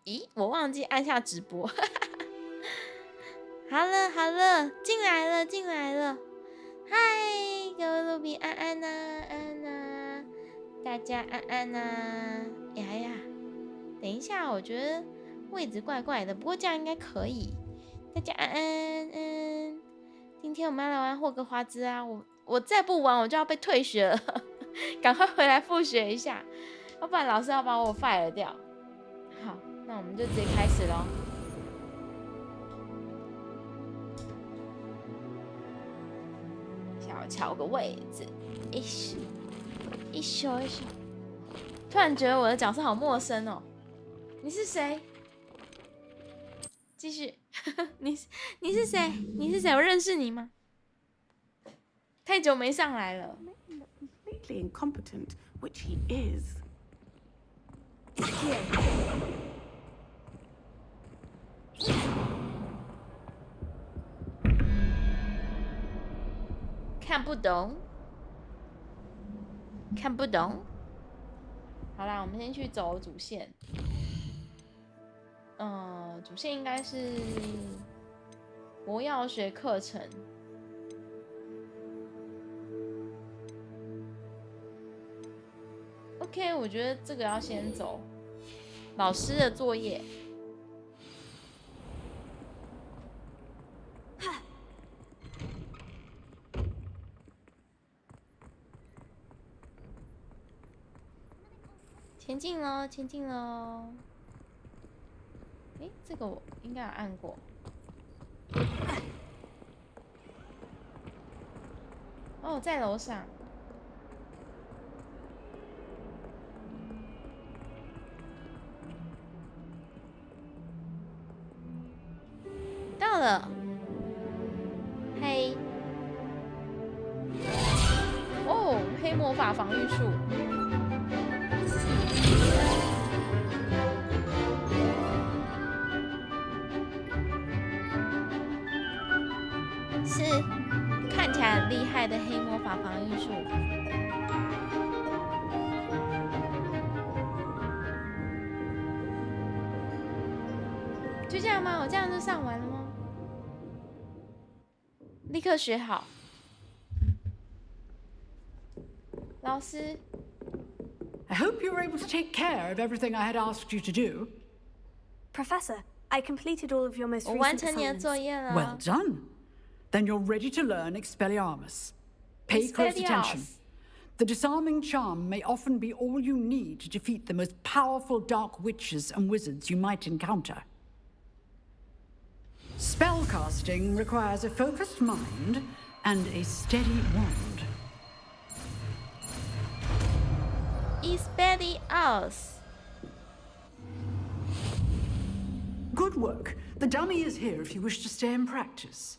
咦，我忘记按下直播。好了好了，进来了。嗨，各位路比安安呐、安呐，大家安安呐。呀，等一下，我觉得位置怪怪的，不过这样应该可以。大家安安。今天我们要来玩霍格华兹啊！我再不玩我就要被退学了，赶快回来复学一下，要不然老师要把我 fire 掉。好，那我们就直接开始咯。瞧个位置，一宿。突然觉得我的角色好陌生哦。你是谁？继续。你是谁？我认识你吗？太久没上来了。Completely incompetent, which he is. 看不懂。好啦，我们先去走主线。主线应该是魔药学课程。OK， 我觉得这个要先走。老师的作业。前进喽！这个我应该有按过。哦，在楼上。到了。嘿。哦，黑魔法防御术。是看起来很厉害的黑魔法防御术。就这样吗？我这样就上完了吗？立刻学好。老师。I hope you were able to take care of everything I had asked you to do. Professor, I completed all of your most 我 recent 完成你的 assignments. 作业了。 Well done. Then you're ready to learn Expelliarmus. Pay close attention. The disarming charm may often be all you need to defeat the most powerful dark witches and wizards you might encounter. Spellcasting requires a focused mind and a steady wand. Expelliarmus. Good work. The dummy is here if you wish to stay and practice.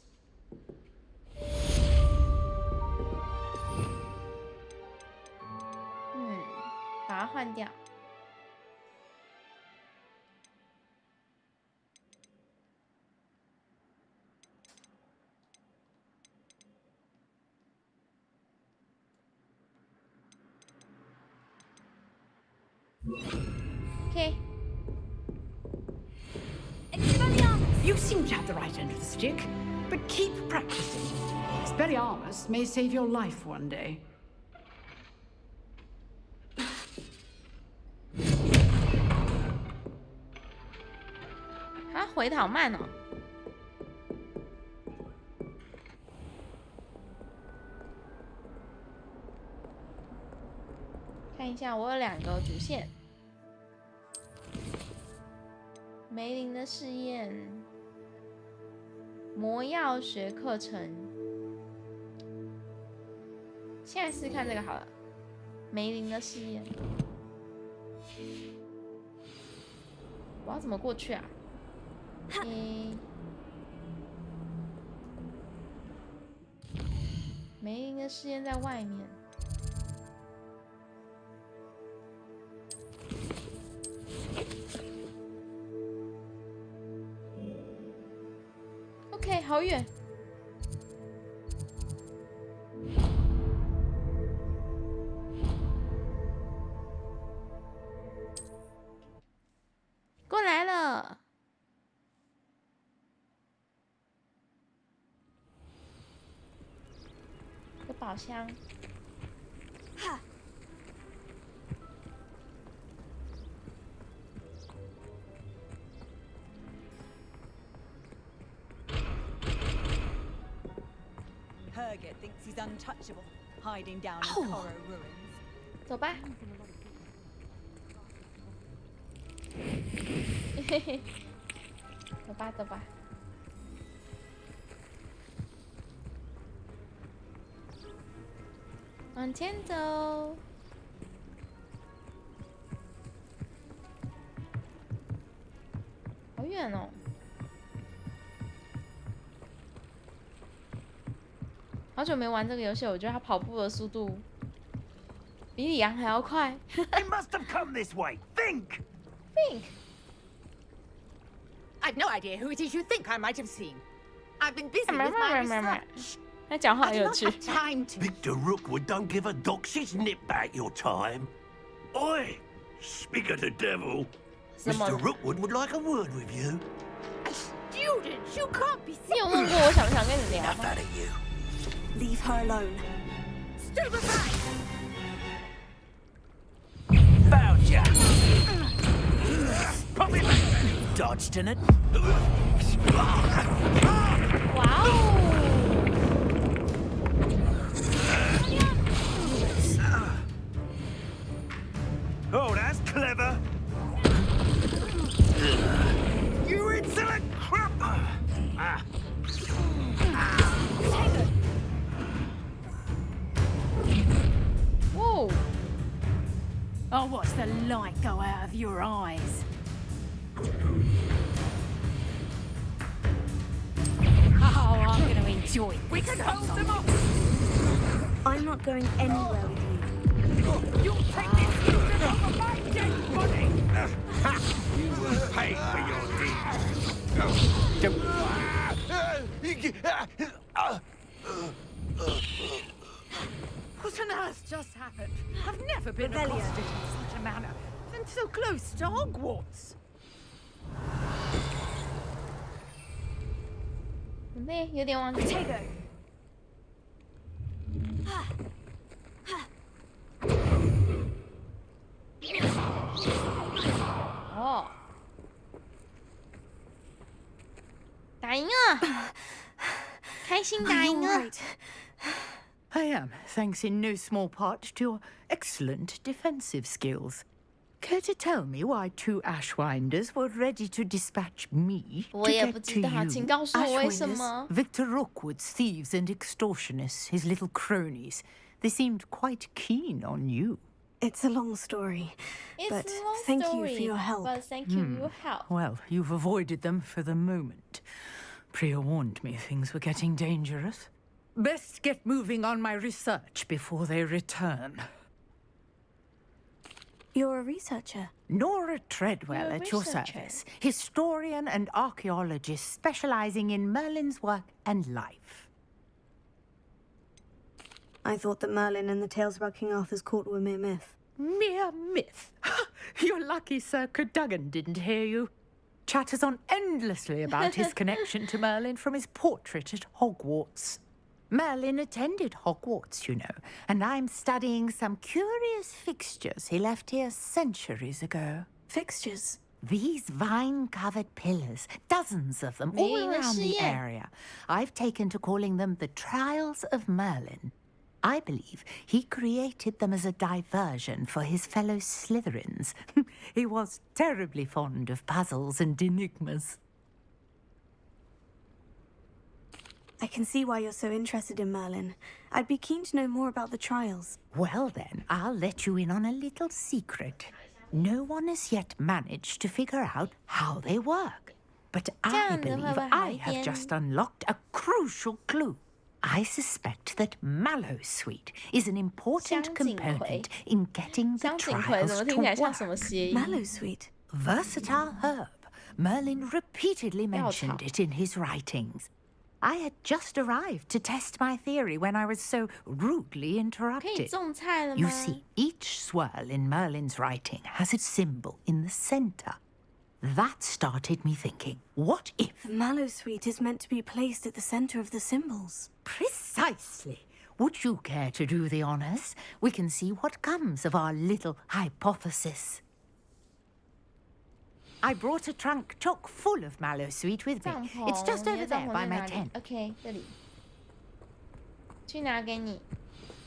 把它换掉。OK。You seem to have the right end of the stick, but keep practicing. Expelliarmus may save your life one day. 它回的好慢哦。看一下，我有2个主线：梅林的试验、魔药学课程。现在试试看这个好了，梅林的试验。我要怎么过去啊？梅林的试验在外面。OK， 好远。过来了。宝箱。Herget thinks he's untouchable, hiding down in coral ruins. 走吧。走吧，走吧。往前走。好远哦。好久没玩这个游戏，我觉得他跑步的速度比李阳还要快。They must have come this way. Think! Think. I've no idea who it is you think I might have seen. I've been busy with my research. 他讲话 I 很 do 有 not 趣。 have time to. Victor Rookwood don't give a doxy's nip back your time. Oi! Speak of the devil. Mr. Rookwood would like a word with you. Students, you can't be 你有问过我想不想跟你聊 Enough 吗？ out of you. Leave her alone. stupefied. Found ya! Pop it back! Dodged in it. 哇哦！ Oh, that's clever. You insolent crap! Whoa! Oh, watch the light go out of your eyes. Oh, I'm going to enjoy this. We can hold them off. I'm not going anywhere with you. You'll take this student off of my dead body. You will pay for your What on earth just happened? I've never been Revelio. accosted in such a manner. And so close to Hogwarts. 很累，有点忘记。 Tego. 哦，打赢了，开心打 Are you 赢了。 alright? I am, thanks in no small part to your excellent defensive skills. Care to tell me why two Ashwinders were ready to dispatch me 我 to 也不 get 知 to 道， you? 请告诉我为什么？ Victor Rookwood's thieves and extortionists, his little cronies. They seemed quite keen on you. It's a long story. It's But a long thank story, you for your help. But thank you for your help. Well, you've avoided them for the moment. Priya warned me things were getting dangerous. Best get moving on my research before they return. You're a researcher. Nora Treadwell You're a at your researcher. service, historian and archaeologist specializing in Merlin's work and life. I thought that Merlin and the tales about King Arthur's court were mere myth. Mere myth. You're lucky Sir Cadogan didn't hear you. Chatters on endlessly about his connection to Merlin from his portrait at Hogwarts. Merlin attended Hogwarts, you know, and I'm studying some curious fixtures he left here centuries ago. Fixtures. These vine-covered pillars, dozens of them all around the area. I've taken to calling them the Trials of Merlin. I believe he created them as a diversion for his fellow Slytherins. He was terribly fond of puzzles and enigmas. I can see why you're so interested in Merlin. I'd be keen to know more about the trials. Well then, I'll let you in on a little secret. No one has yet managed to figure out how they work. But I believe I have just unlocked a crucial clue. I suspect that Mallowsweet is an important component in getting the trials to work. Mallowsweet. Versatile herb. Merlin repeatedly mentioned it in his writings. I had just arrived to test my theory when I was so rudely interrupted. You see, each swirl in Merlin's writing has its symbol in the center. That started me thinking, what if... The Mallowsweet is meant to be placed at the center of the symbols. Precisely. would you care to do the honors? We can see what comes of our little hypothesis. I brought a trunk chock full of mallow sweet with me. It's just over there by my tent. OK， 这里。去拿给你。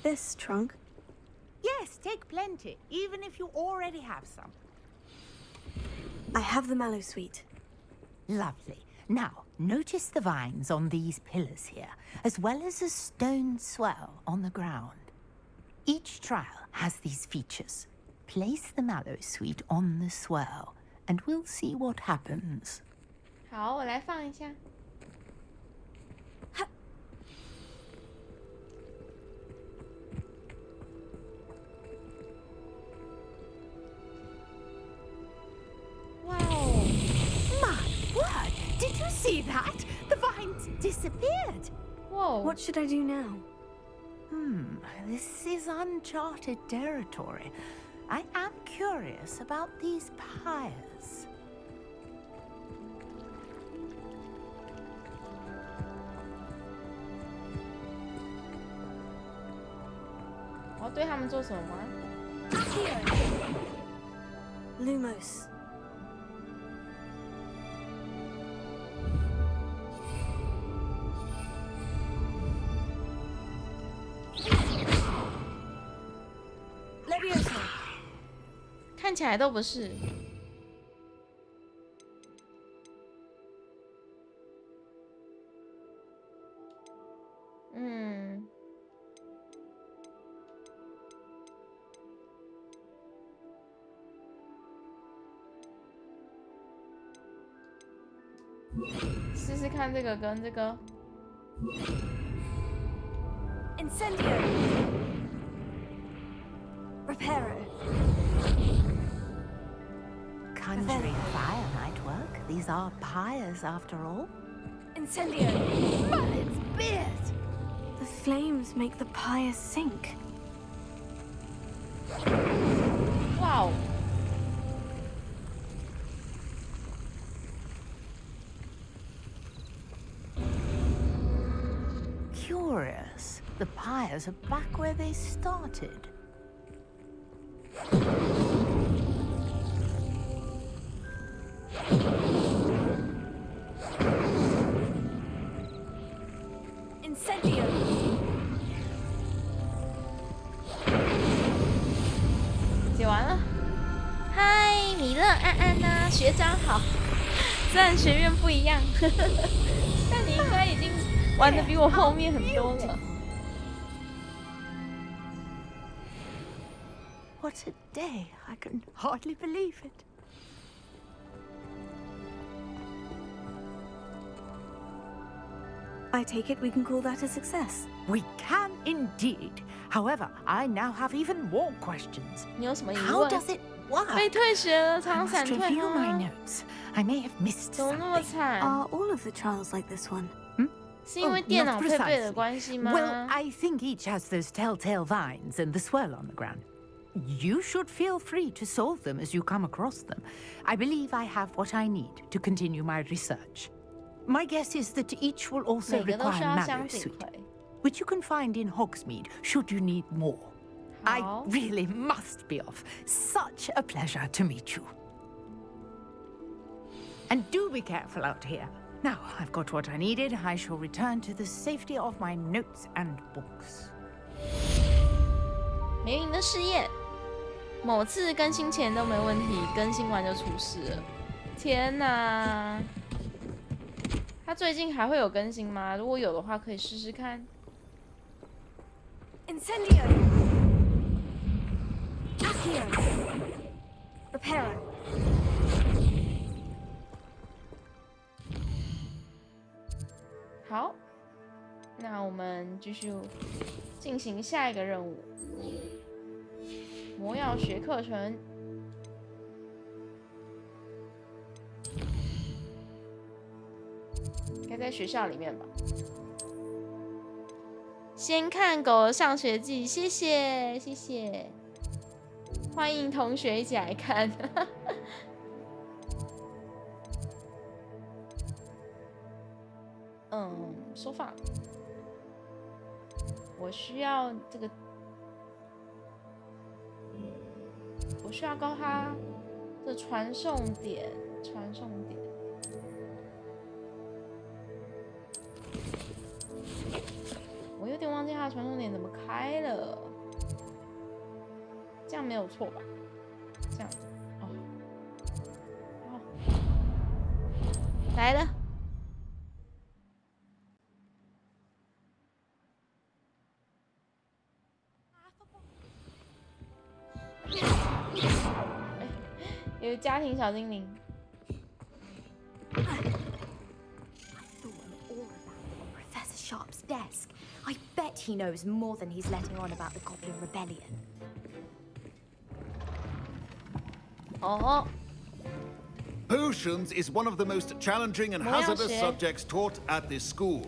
This trunk? Yes, take plenty, even if you already have some. I have the mallow sweet. Lovely. Now, notice the vines on these pillars here, as well as a stone swell on the ground. Each trial has these features. Place the mallow sweet on the swell, and we'll see what happens. 好，我来放一下。哇哦！ My word! Did you see that? The vines disappeared. Whoa! What should I do now? This is uncharted territory. I am curious about these pyres. 我要对他们做什么吗？ Lumos. Leviosa. 看起来都不是。试试看这个跟这个。 Incendio. Reparo. Conjuring fire might work. These are pyres after all. Incendio. Merlin's beard! The flames make the pyre sink. Wow. Curious. The pyres are back where they started. Incendio. 解完了。嗨，米勒、安安呐，学长好。虽然学院不一样，但你应该已经玩的比我后面很多了。 What a day. I can hardly believe it. I take it we can call that a success. We can indeed. However, I now have even more questions. 你有什么疑 How 问？ does it work? 被退学了， I 常 must 闪退 review my 啊！ notes. I may have missed 怎么那么 something. 惨？ Are all of the trials like this one? 是因为电脑配备的关系吗？ Well, I think each has those telltale vines and the swirl on the ground. You should feel free to solve them as you come across them. I believe I have what I need to continue my research. My guess is that each will also 每个都需 require 要 mallow 相顶 sweet, 回。 which you can find in Hogsmeade should you need more. I 好， really must be off. Such a pleasure to meet you. And do be careful out here. Now I've got what I needed. I shall return to the safety of my notes and books. 梅林的事业，某次更新前都没问题，更新完就出事了。天哪！他最近还会有更新吗？如果有的话，可以试试看。 Incendio. Accio. Reparo. 好，那我们继续进行下一个任务——魔药学课程。应该在学校里面吧。先看狗儿上学记，谢谢谢谢，欢迎同学一起来看。说法。我需要这个，我需要告诉他的传送点，我有点忘记他的传送点怎么开了，这样没有错吧？这样，哦，来了。有家庭小精灵。Professor Sharp's desk. I bet he knows more than he's letting on about the Goblin Rebellion. Oh. Potions is one of the most challenging and hazardous subjects taught at this school.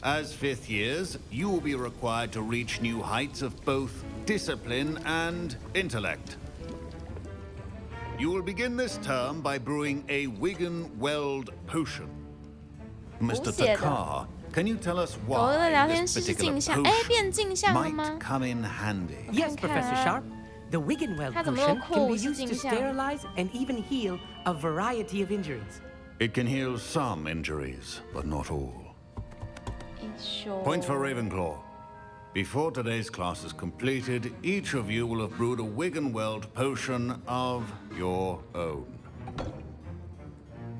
As fifth years, you will be required to reach new heights of both discipline and intellect. You will begin this term by brewing a Wigan-Weld potion. Mr. Takar, can you tell us why this particular potion might come in handy? Yes, Professor Sharp. The Wigan-Weld potion can be used to sterilize and even heal a variety of injuries. It can heal some injuries, but not all. Points for Ravenclaw. Before today's class is completed, each of you will have brewed a Wigan-Weld potion of your own.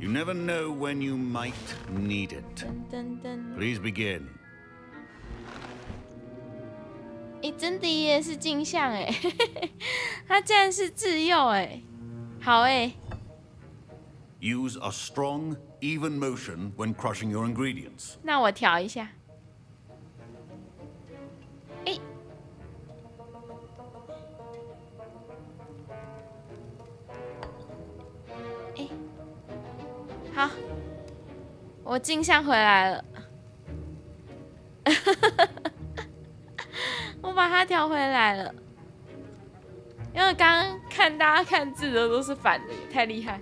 You never know when you might need it. Please begin. 真的耶，是镜像哎，它竟然是自幼哎，好哎。Use a strong, even motion when crushing your ingredients. 那我调一下。好，我镜像回来了，我把它调回来了，因为刚刚看大家看字的都是反的，也太厉害。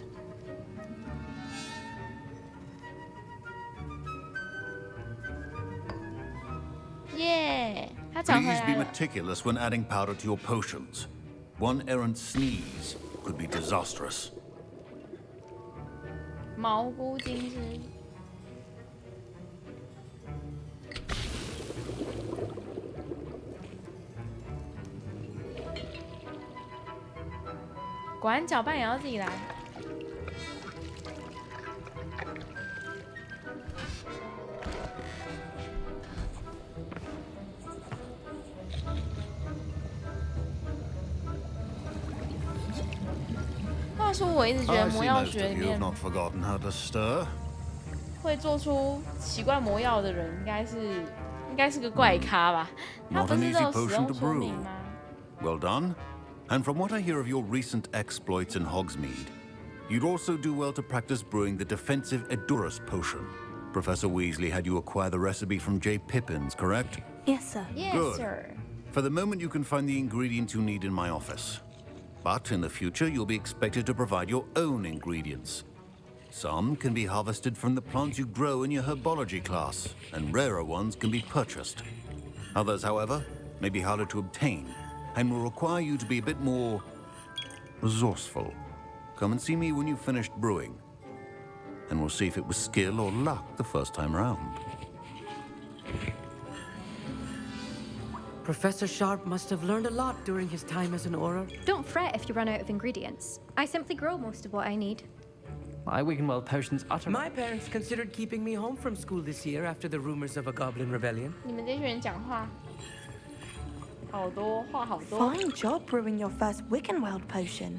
耶，它长回来了。 Please be meticulous when adding powder to your potions. One errant sneeze could be disastrous. 蘑菇精汁，果然搅拌也要自己来。话说，我一直觉得魔药学里面会做出奇怪魔药的人，应该是个怪咖吧？他不是都有使用说明吗？ Well done. And from what I hear of your recent exploits in Hogsmeade, you'd also do well to practice brewing the defensive Edurus potion. Professor Weasley had you acquire the recipe from J. Pippins, correct? Yes, sir. Yes, Good. sir. For the moment, you can find the ingredients you need in my office. But in the future, you'll be expected to provide your own ingredients. Some can be harvested from the plants you grow in your herbology class, and rarer ones can be purchased. Others, however, may be harder to obtain, and will require you to be a bit more resourceful. Come and see me when you've finished brewing, and we'll see if it was skill or luck the first time round. Professor Sharp must have learned a lot during his time as an Auror. Don't fret if you run out of ingredients. I simply grow most of what I need. My Wigan-Weld potion's utter... My parents considered keeping me home from school this year after the rumors of a Goblin Rebellion. 你们这群人讲话好多，话好多。 Fine job brewing your first Wigan-Weld potion.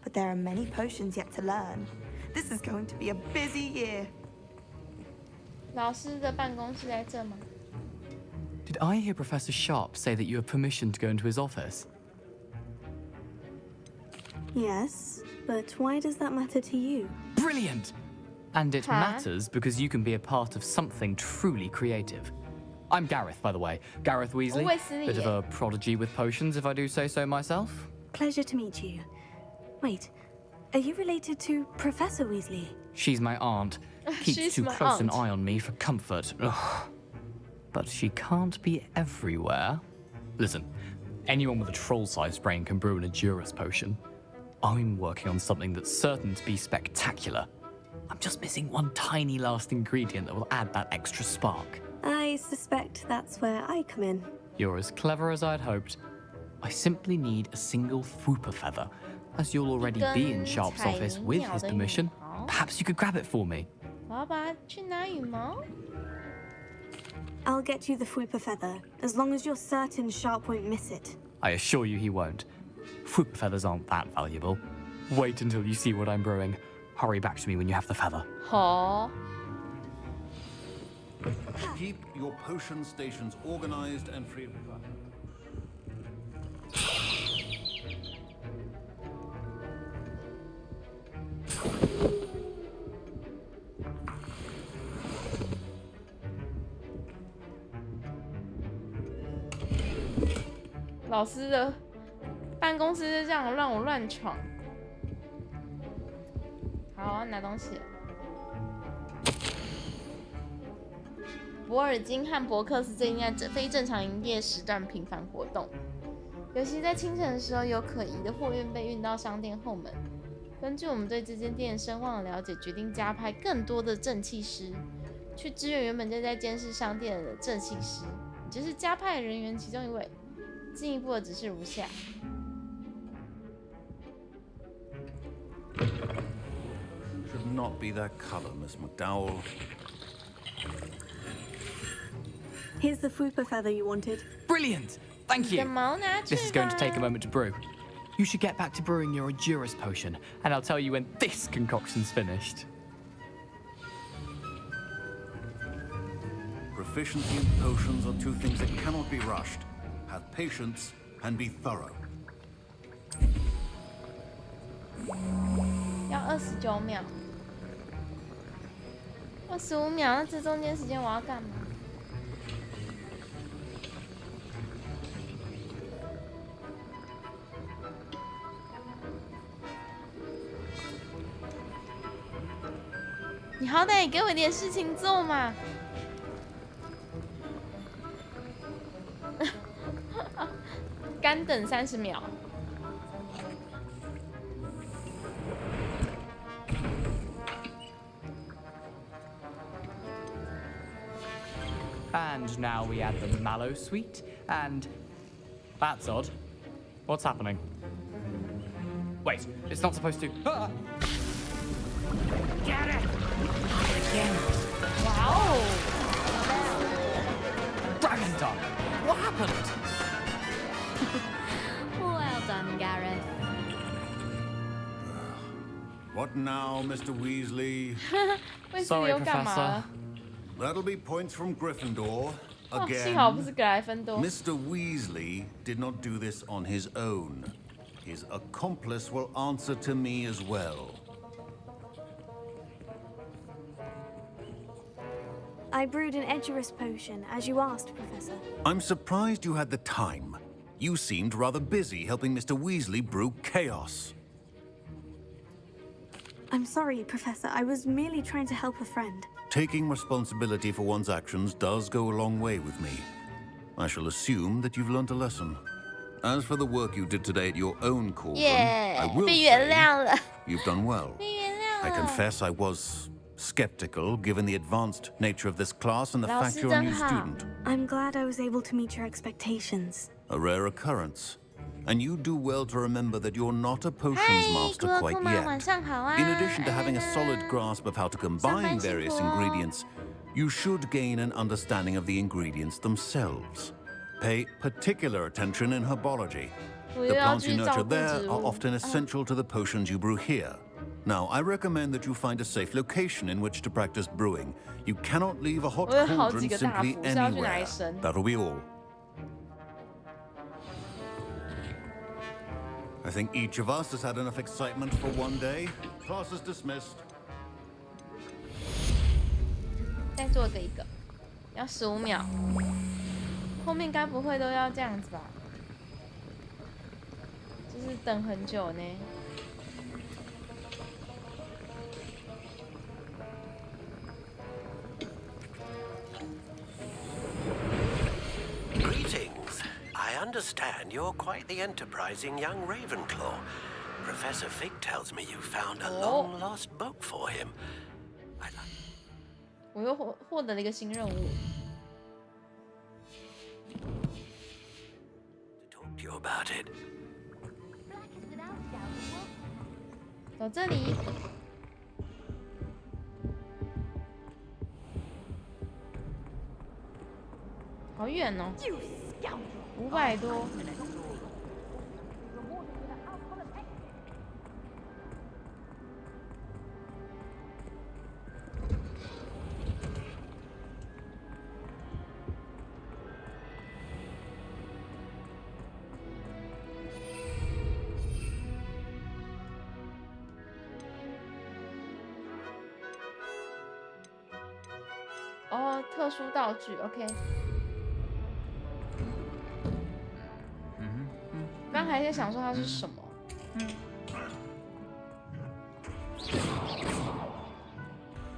But there are many potions yet to learn. This is going to be a busy year. 老师的办公室在这吗？ Did I hear Professor Sharp say that you have permission to go into his office? Yes, but why does that matter to you? Brilliant! And it matters because you can be a part of something truly creative. I'm Gareth, by the way. Gareth Weasley. Bit of a prodigy with potions, if I do say so myself. Pleasure to meet you. Wait, are you related to Professor Weasley? She's my aunt. Keeps too close an eye on me for comfort. Ugh. but she can't be everywhere. Listen, anyone with a troll-sized brain can brew an Edurus potion. I'm working on something that's certain to be spectacular. I'm just missing one tiny last ingredient that will add that extra spark. I suspect that's where I come in. You're as clever as I'd hoped. I simply need a single Fwooper feather. As you'll already be in Sharp's office with his permission, perhaps you could grab it for me. 我要把它去拿羽毛。 I'll get you the Fwooper feather, as long as you're certain Sharp won't miss it. I assure you he won't. Fwooper feathers aren't that valuable. Wait until you see what I'm brewing. Hurry back to me when you have the feather. 好。 Keep your potion stations organized and free of clutter. 老师的办公室就这样让我乱闯。好，拿东西。博尔金和伯克斯最近在非正常营业时段频繁活动，尤其在清晨的时候，有可疑的货运被运到商店后门。根据我们对这间店声望的了解，决定加派更多的正气师去支援原本就在监视商店的正气师，也就是加派人员其中一位。 进一步的指示如下。 Should not be that color, Miss McDowell. Here's the Fwooper feather you wanted. Brilliant! Thank you. This is going to take a moment to brew. You should get back to brewing your Edurus potion, and I'll tell you when this concoction's finished. Proficiency and potions are two things that cannot be rushed. Have patience and be thorough. 要29秒，25秒，那这中间时间我要干嘛？你好歹也给我点事情做嘛！干等30秒。 And now we add the mallow sweet, and that's odd. What's happening? Wait, it's not supposed to. Ah! Get it! Again. Wow! Dragon tongue. What happened? Well done, Gareth. What now, Mr. Weasley? Sorry, Professor. That'll be points from Gryffindor. Again. 幸好不是格莱芬多。 Mr. Weasley did not do this on his own. His accomplice will answer to me as well. I brewed an Edurus potion, as you asked, Professor. I'm surprised you had the time. You seemed rather busy helping Mr. Weasley brew chaos. I'm sorry, Professor. I was merely trying to help a friend. Taking responsibility for one's actions does go a long way with me. I shall assume that you've learned a lesson. As for the work you did today at your own cauldron, I will say you've done well. I confess I was skeptical, given the advanced nature of this class and the fact you're a new student. I'm glad I was able to meet your expectations. A rare occurrence. And you do well to remember that you're not a potions master quite yet. In addition to having a solid grasp of how to combine various ingredients, you should gain an understanding of the ingredients themselves. Pay particular attention in herbology. The plants you nurture there are often essential to the potions you brew here. Now, I recommend that you find a safe location in which to practice brewing. You cannot leave a hot cauldron simply anywhere. That'll be all. I think each of us has had enough excitement for one day. Class is dismissed. 再做这一个，要15秒。后面该不会都要这样子吧？就是等很久呢。understand you're quite the enterprising young Ravenclaw. Professor Fig tells me you found a long-lost book for him. 我又获得了一个新任务。To talk to you about it. 走这里。好远哦，500多。哦，特殊道具 ，OK。刚还在想说它是什么。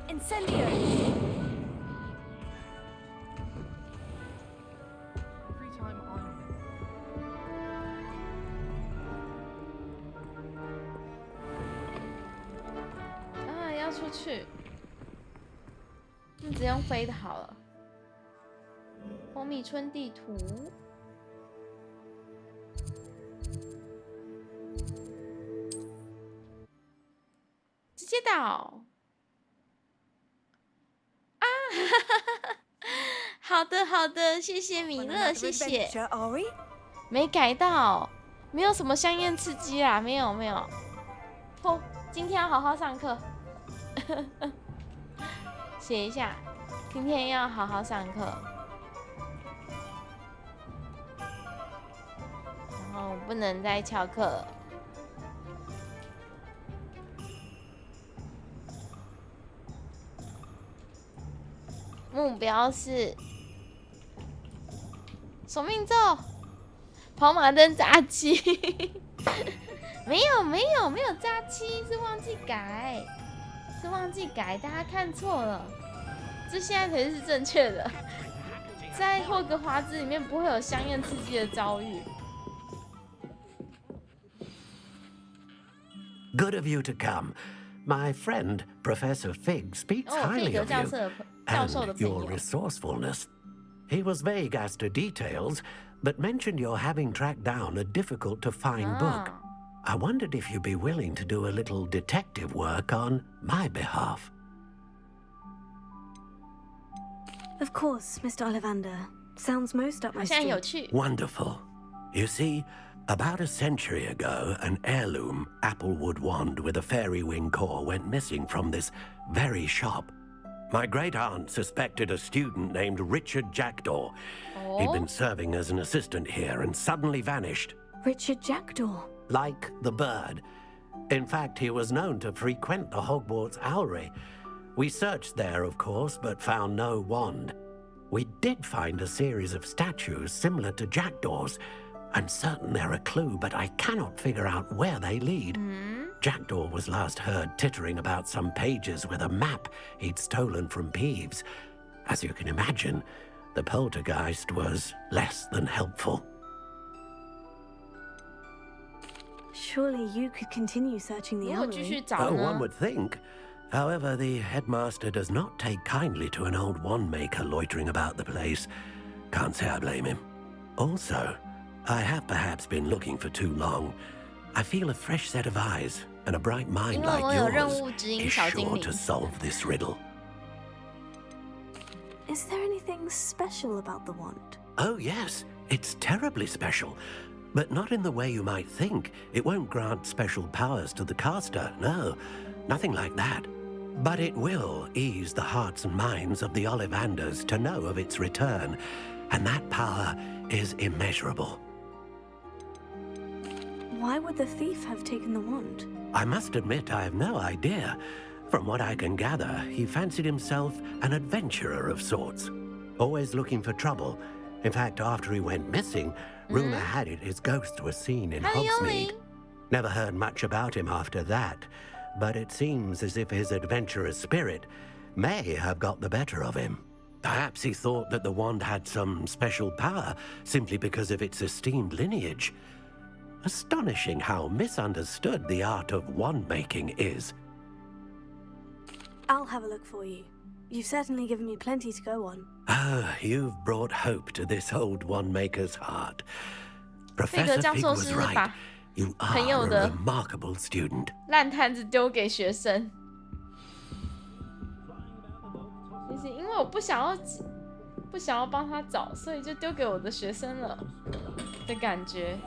Incendio。啊，要出去。直接用飞的好了。蜂蜜村地图，直接倒。啊，好的好的，谢谢米勒，谢谢。没改到，没有什么香艳刺激啦，没有没有。哦，今天要好好上课。写一下，今天要好好上课，然后不能再翘课了。目标是索命咒、跑马灯扎七。没有扎七，是忘记改。是忘记改，大家看错了，这现在才是正确的。在霍格华兹里面不会有香艳刺激的遭遇。Good of you to come. My friend, Professor Fig, speaks highly of you and your resourcefulness. He was vague as to details, but mentioned your having tracked down a difficult-to-find book. I wondered if you'd be willing to do a little detective work on my behalf. Of course, Mr. Ollivander. Sounds most up my street. Wonderful. You see, about a century ago, an heirloom applewood wand with a fairy wing core went missing from this very shop. My great-aunt suspected a student named Richard Jackdaw. He'd been serving as an assistant here and suddenly vanished. Richard Jackdaw? Like the bird. In fact, he was known to frequent the Hogwarts Owlery. We searched there, of course, but found no wand. We did find a series of statues similar to Jackdaw's. I'm certain they're a clue, but I cannot figure out where they lead. Jackdaw was last heard tittering about some pages with a map he'd stolen from Peeves. As you can imagine, the poltergeist was less than helpful. Surely you could continue searching the owlery. Oh, one would think. However, the headmaster does not take kindly to an old wand maker loitering about the place. Can't say I blame him. Also, I have perhaps been looking for too long. I feel a fresh set of eyes and a bright mind like yours is sure to solve this riddle. Is there anything special about the wand? Oh, yes. It's terribly special. But not in the way you might think. It won't grant special powers to the caster, no. Nothing like that. But it will ease the hearts and minds of the Ollivanders to know of its return. And that power is immeasurable. Why would the thief have taken the wand? I must admit I have no idea. From what I can gather, he fancied himself an adventurer of sorts. Always looking for trouble. In fact, after he went missing, rumor had it his ghost was seen in Hogsmeade. Never heard much about him after that, but it seems as if his adventurous spirit may have got the better of him. Perhaps he thought that the wand had some special power simply because of its esteemed lineage. Astonishing how misunderstood the art of wand-making is. I'll have a look for you. You've certainly given me plenty to go on. Ah, you've brought hope to this old wand-maker's heart. Professor Fig was right. You are a remarkable student. 烂摊子丢给学生。其实因为我不想要帮他找，所以就丢给我的学生了的感觉。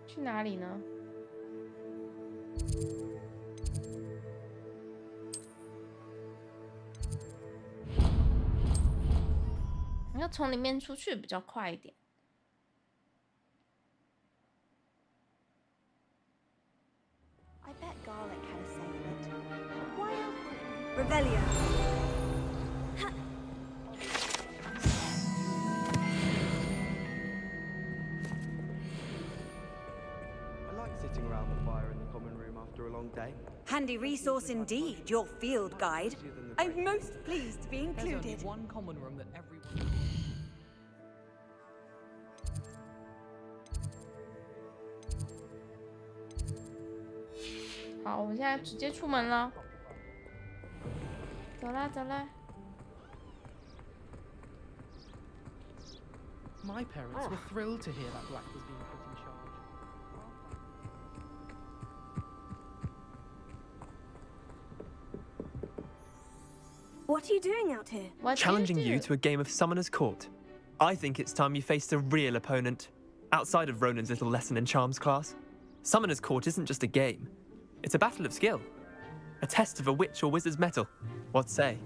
去哪里呢？要从里面出去比较快一点。I bet Garlic had a say in it. Why else? Revelio. I like sitting around the fire in the common room after a long day. Handy resource indeed, your field guide. I'm most pleased to be included. There's only one common room that everyone... 好，我们现在直接出门了。走啦，走啦。My parents were thrilled to hear that Black was being put in charge. What are you doing out here? Challenging you to a game of Summoner's Court. I think it's time you faced a real opponent, outside of Ronan's little lesson in charms class. Summoner's Court isn't just a game. It's a battle of skill. A test of a witch or wizard's mettle. What say?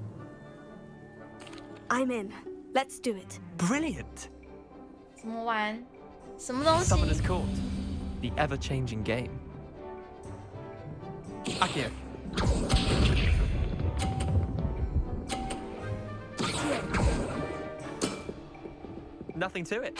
I'm in. Let's do it. Brilliant! 怎么玩？什么东西 Summoner's Court. The ever-changing game. Akio. Nothing to it.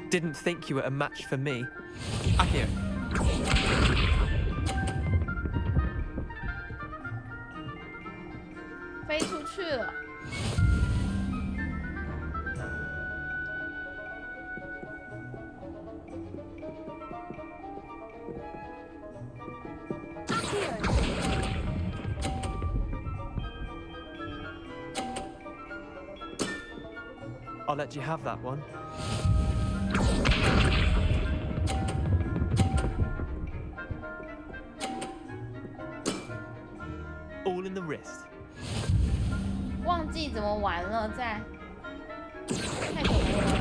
Didn't think you were a match for me. Akio.飞出去了。I'll let you have that one. All in the wrist. 忘记怎么玩了，太可恶了。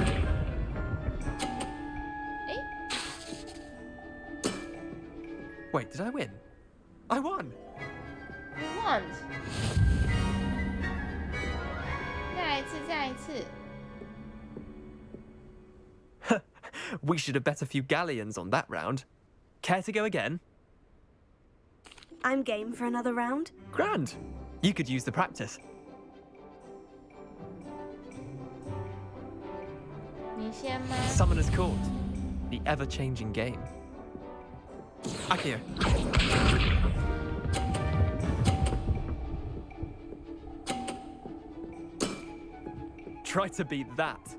Wait, did I win? I won! You won! 再一次。We should have bet a few galleons on that round. Care to go again? I'm game for another round. Grand! You could use the practice. 你先吗？ Summoner's Court. The ever-changing game. Akio. Try to beat that.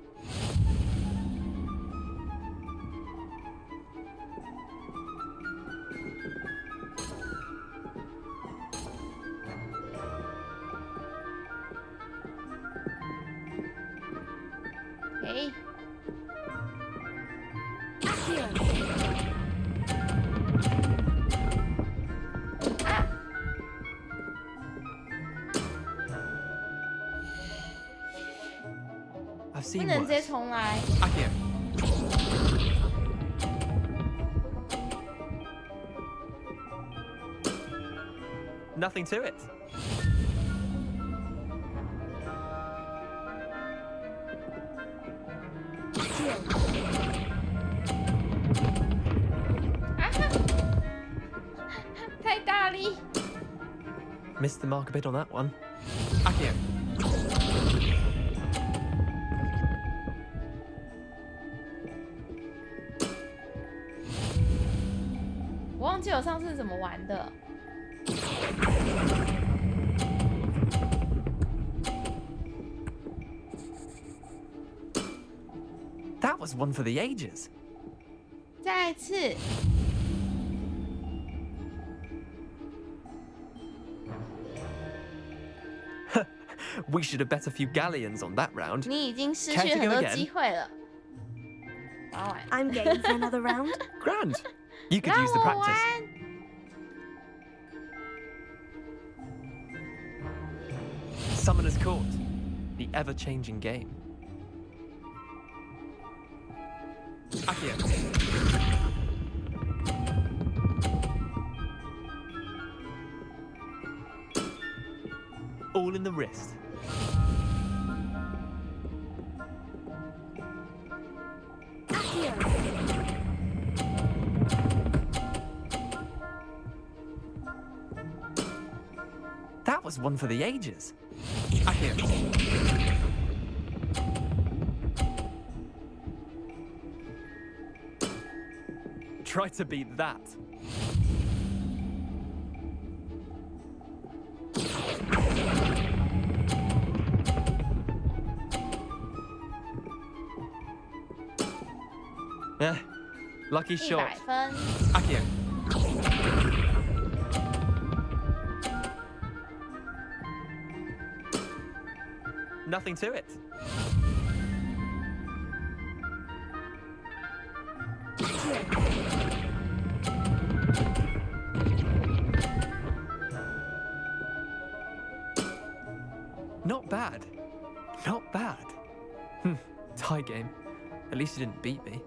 Hey. I've 不 seen 能 worse. 直接重来。 Akio. Nothing to it. Missed the mark a bit on that one. Akio. 我忘记我上次怎么玩的。That was one for the ages. 再一次。We should have bet a few galleons on that round. 你已经失去很多机会了。I'm game for another round. Grand. You could use the practice. Summoner's Court. The ever-changing game. Akio. All in the wrist. That was one for the ages. Akio. Try to beat that. Lucky shot. 100分。Akio. Nothing to it. Not bad. Not bad. Tie game. At least you didn't beat me.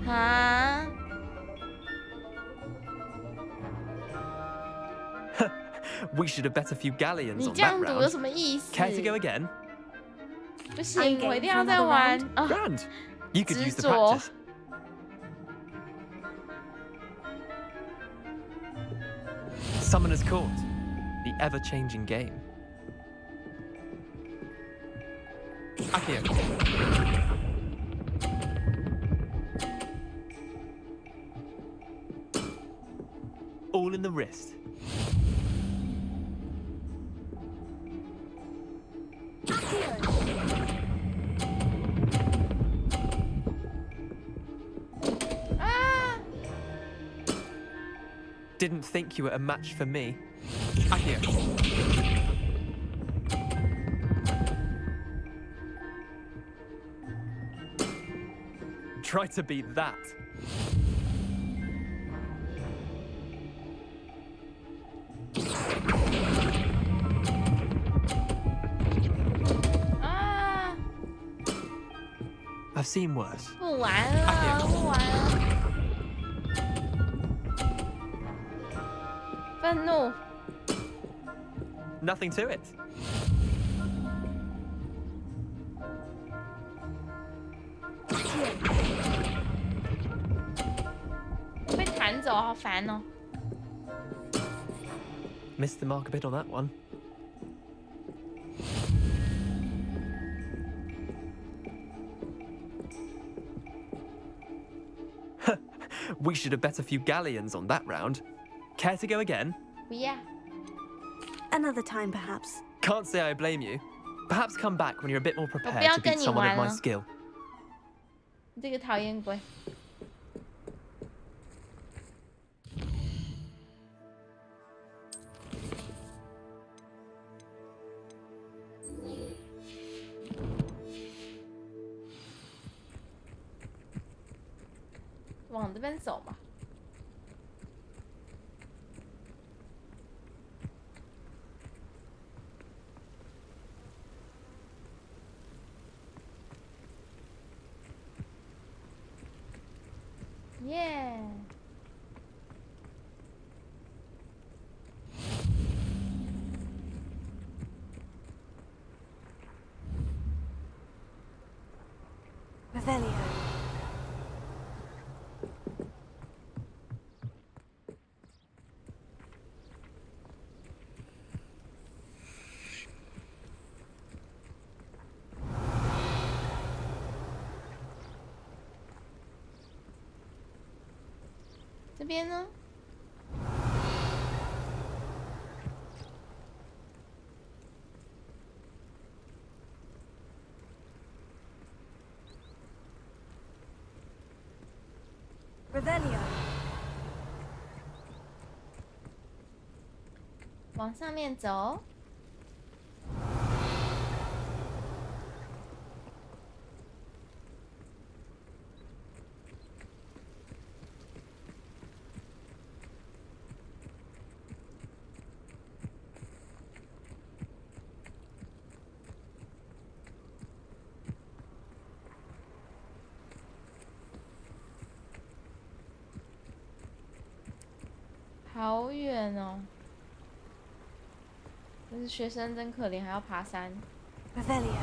啊？ We should have bet a few galleons 你 on 这 that 样读有 round. 什么意思？ Care to go again? 不行，我一定要再玩。哦 Grand. You could use the 执着。 practice. Summoner's Court. The ever-changing game. Akio. All in the wrist. Didn't think you were a match for me. Akio. Try to beat that. I've seen worse. 不玩了，不玩了。愤怒。 Nothing to it. 被弹走，好烦哦。 Missed the mark a bit on that one. We should have bet a few galleons on that round. Care to go again? 不要。 Another time, perhaps. Can't say I blame you. Perhaps come back when you're a bit more 我不 prepared 要 to 跟 beat 你 someone 玩 of my 了。 skill. 这个讨厌鬼。往这边走吧。耶！ Revelio. 这边呢？ Revelio. 往上面走。好远哦！可是学生真可怜，还要爬山。Revelio.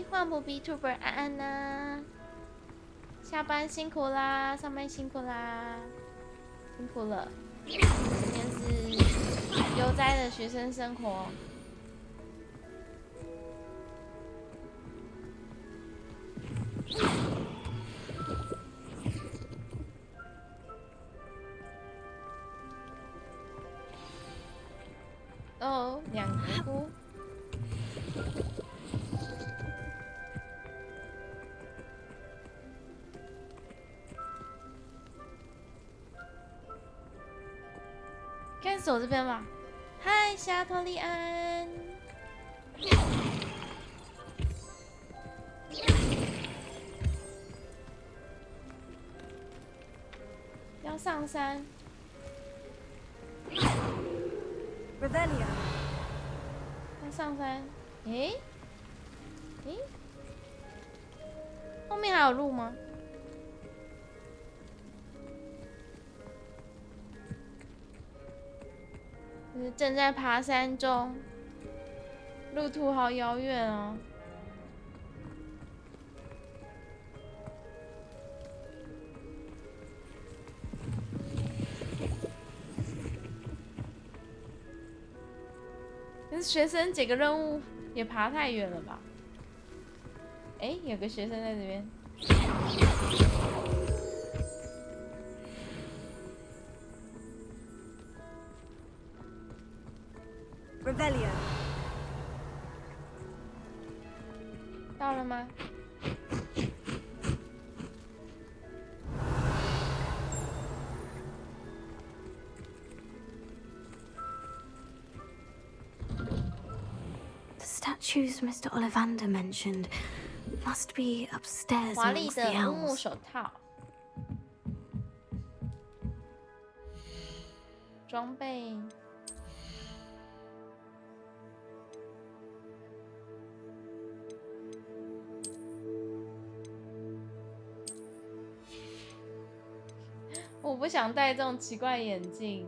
换补 B-Tuber 安安呐，下班辛苦啦，上班辛苦啦，辛苦了。今天是悠哉的学生生活。哦，两个菇。 看手这边吧，嗨，小托利安，要上山 Revelio. 要上山，诶，后面还有路吗？ 正在爬山中，路途好遥远哦。可是学生几个任务也爬太远了吧？哎，有个学生在这边。 Revelio. 到了吗？The statues Mr. Ollivander mentioned must be upstairs 华丽 amongst the 的乌木 elves. 手套，装备。 我不想戴这种奇怪眼镜。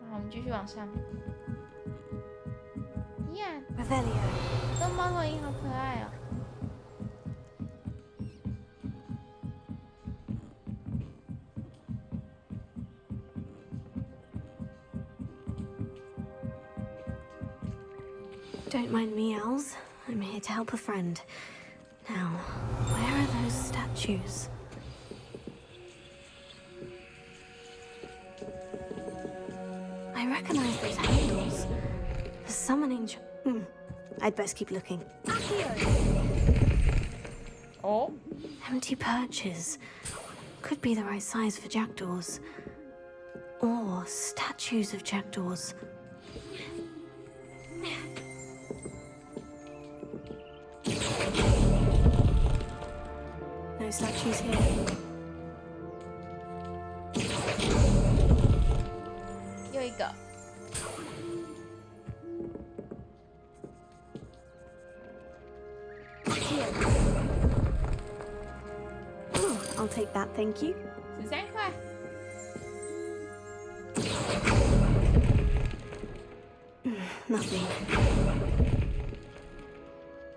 好，我们继续往上。呀 Revelio. 这猫头鹰好可爱哦。 Don't mind me, owls. I'm here to help a friend. Now, where are those statues? I recognize those handles. The summoning I'd best keep looking. Oh? Empty perches. Could be the right size for jackdaws. Or statues of jackdaws. No statues here. 个。I'll take that, thank you. 13块。Nothing.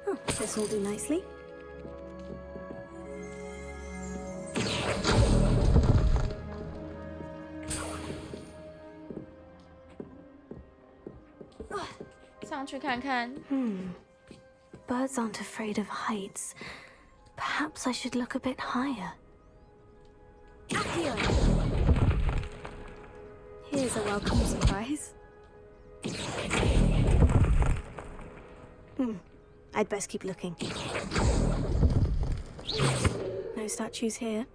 Oh, this will do nicely. Oh, 上去看看。Birds aren't afraid of heights. Perhaps I should look a bit higher. Here's a welcome surprise. I'd best keep looking. No statues here.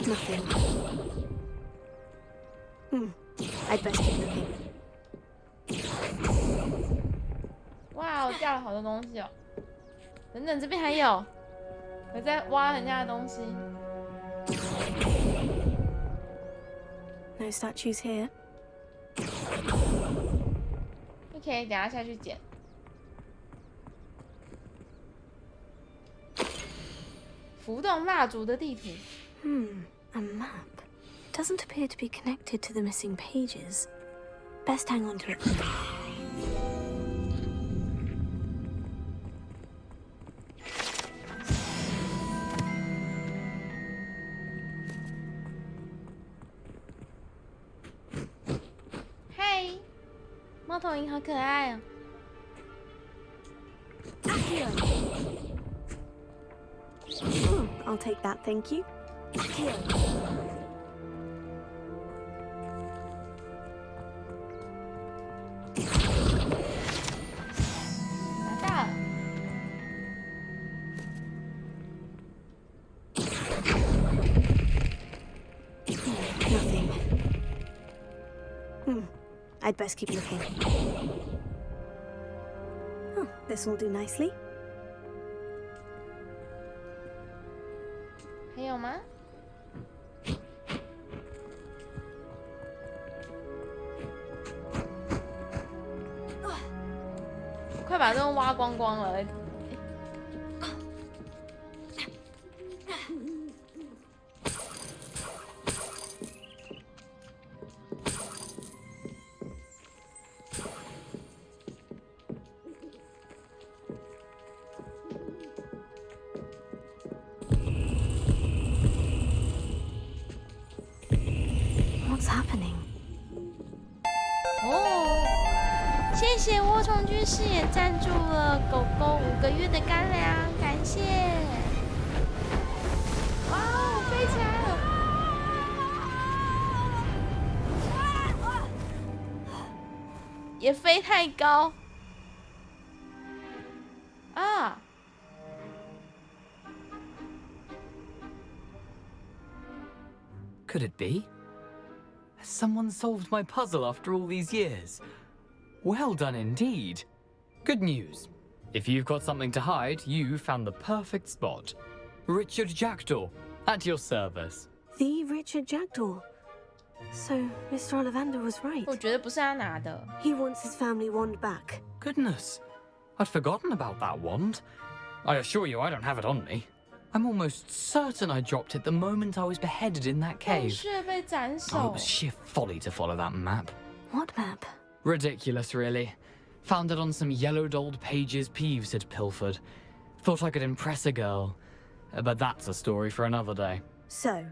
Nothing. I'd best keep looking. 哇，我掉了好多东西哦！等等，这边还有，我在挖人家的东西。No statues here. OK， 等下下去捡。浮动蜡烛的地图。A map. Doesn't appear to be connected to the missing pages. Best hang on to it. Hey， 猫头鹰好可爱哦。I'll take that, thank you. 拿到了。Nothing. I'd best keep looking. Oh, this will do nicely. 还有吗？快把这都挖光光了。What's happening? 哦，谢谢涡虫居士也赞助了狗狗5个月的干粮，感谢。哇哦，飞起来了！也飞太高啊！ Could it be? Has someone solved my puzzle after all these years? Well done indeed. Good news. If you've got something to hide, you found the perfect spot. Richard Jackdaw, at your service. The Richard Jackdaw. So, Mr. Ollivander was right. 我觉得不是他拿的。 He wants his family wand back. Goodness, I'd forgotten about that wand. I assure you I don't have it on me. I'm almost certain I dropped it the moment I was beheaded in that cave. 是被斩首。 Oh, it was sheer folly to follow that map. What map? Ridiculous, really. Found it on some yellowed old pages Peeves had pilfered. Thought I could impress a girl. But that's a story for another day. So,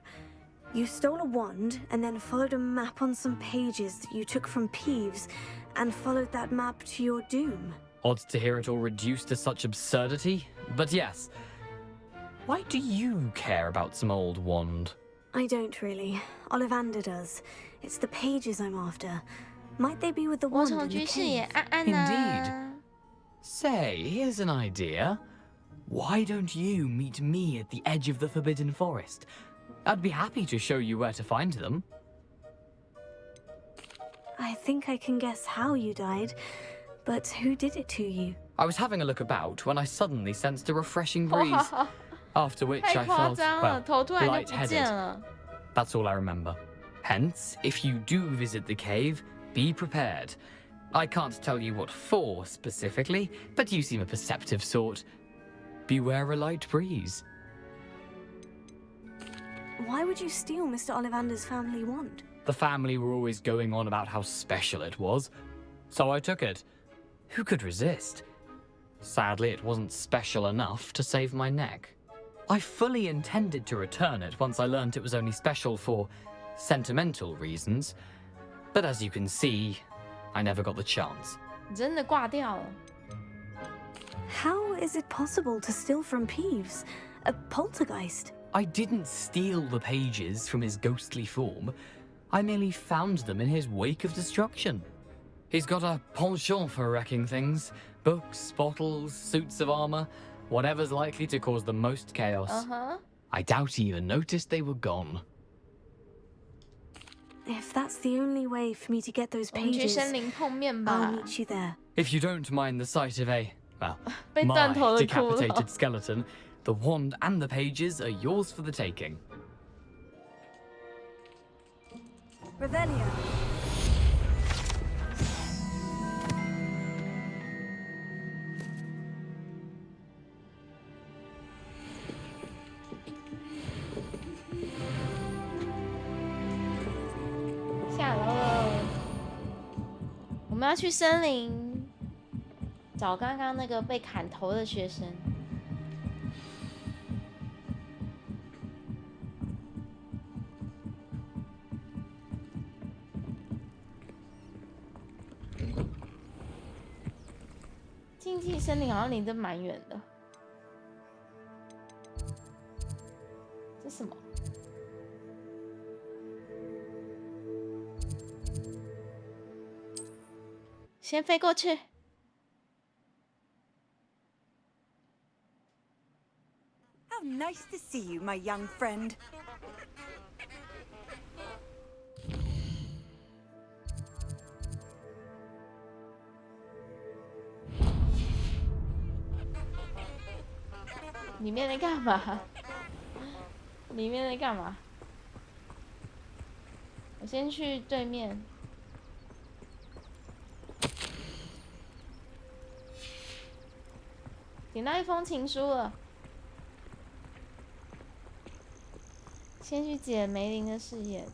you stole a wand and then followed a map on some pages that you took from Peeves and followed that map to your doom. Odd to hear it all reduced to such absurdity, but yes. Why do you care about some old wand? I don't really. Ollivander does. It's the pages I'm after. Might they be with the wand in the cave? Indeed. Say, here's an idea. Why don't you meet me at the edge of the Forbidden Forest? I'd be happy to show you where to find them. I think I can guess how you died, but who did it to you? I was having a look about when I suddenly sensed a refreshing breeze. After which I felt, well, lightheaded. That's all I remember. Hence, if you do visit the cave, be prepared. I can't tell you what for specifically, but you seem a perceptive sort. Beware a light breeze. Why would you steal Mr. Ollivander's family wand? The family were always going on about how special it was, so I took it. Who could resist? Sadly, it wasn't special enough to save my neck. I fully intended to return it once I learned it was only special for sentimental reasons, but as you can see, I never got the chance. 真的挂掉了。 How is it possible to steal from Peeves, a poltergeist? I didn't steal the pages from his ghostly form. I merely found them in his wake of destruction. He's got a penchant for wrecking things. Books, bottles, suits of armor, whatever's likely to cause the most chaos. I doubt he even noticed they were gone. If that's the only way for me to get those pages, I'll meet you there. If you don't mind the sight of a, well, 被 my 断头的骷髅。 decapitated skeleton, the wand and the pages are yours for the taking. Revelio. 下楼了，我们要去森林找刚刚那个被砍头的学生。竞技森林好像离这蛮远的，这什么？ 先飞过去。How nice to see you, my young friend. 里面在干嘛？里面在干嘛？我先去对面。 点到一封情书了，先去解梅林的誓言。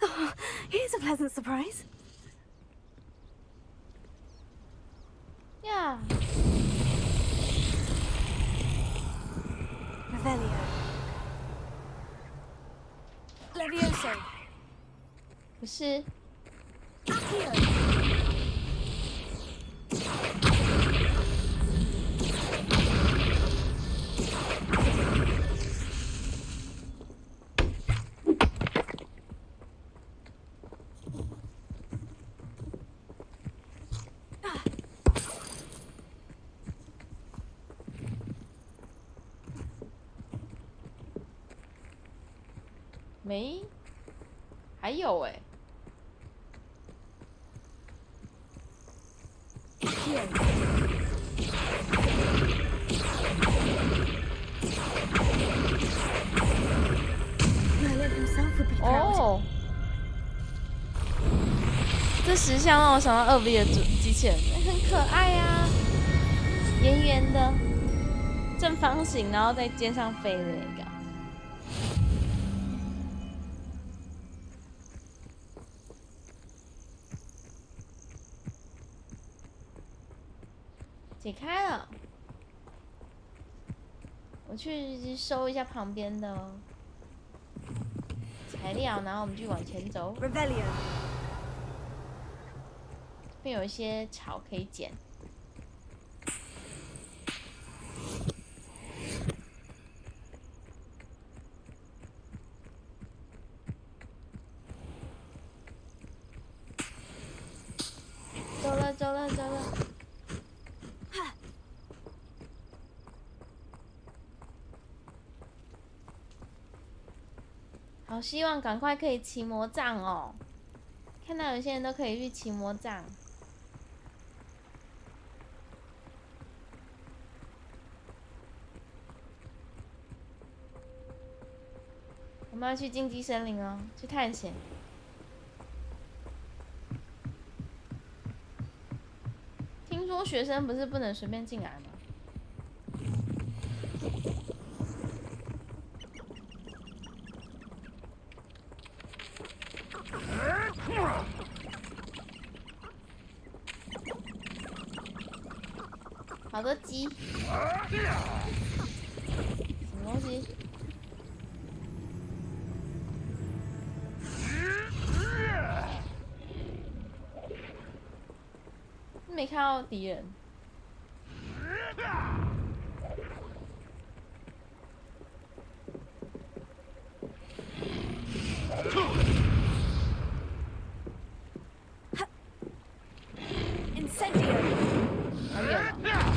Oh, here's a pleasant surprise. Yeah. Revelio. Levioso. 不是。 没，还有哎、哦，这石像让我想到2B 的机器人，很可爱呀、圆圆的，正方形，然后在肩上飞的那个。 解开了，我去收一下旁边的材料，然后我们继续往前走。Revelio. 这边有一些草可以捡。走了，走了，走了。好希望赶快可以骑魔杖哦！看到有些人都可以去骑魔杖。我们要去荆棘森林哦，去探险。听说学生不是不能随便进来吗？好多鸡，什么东西？没看到敌人。好远啊！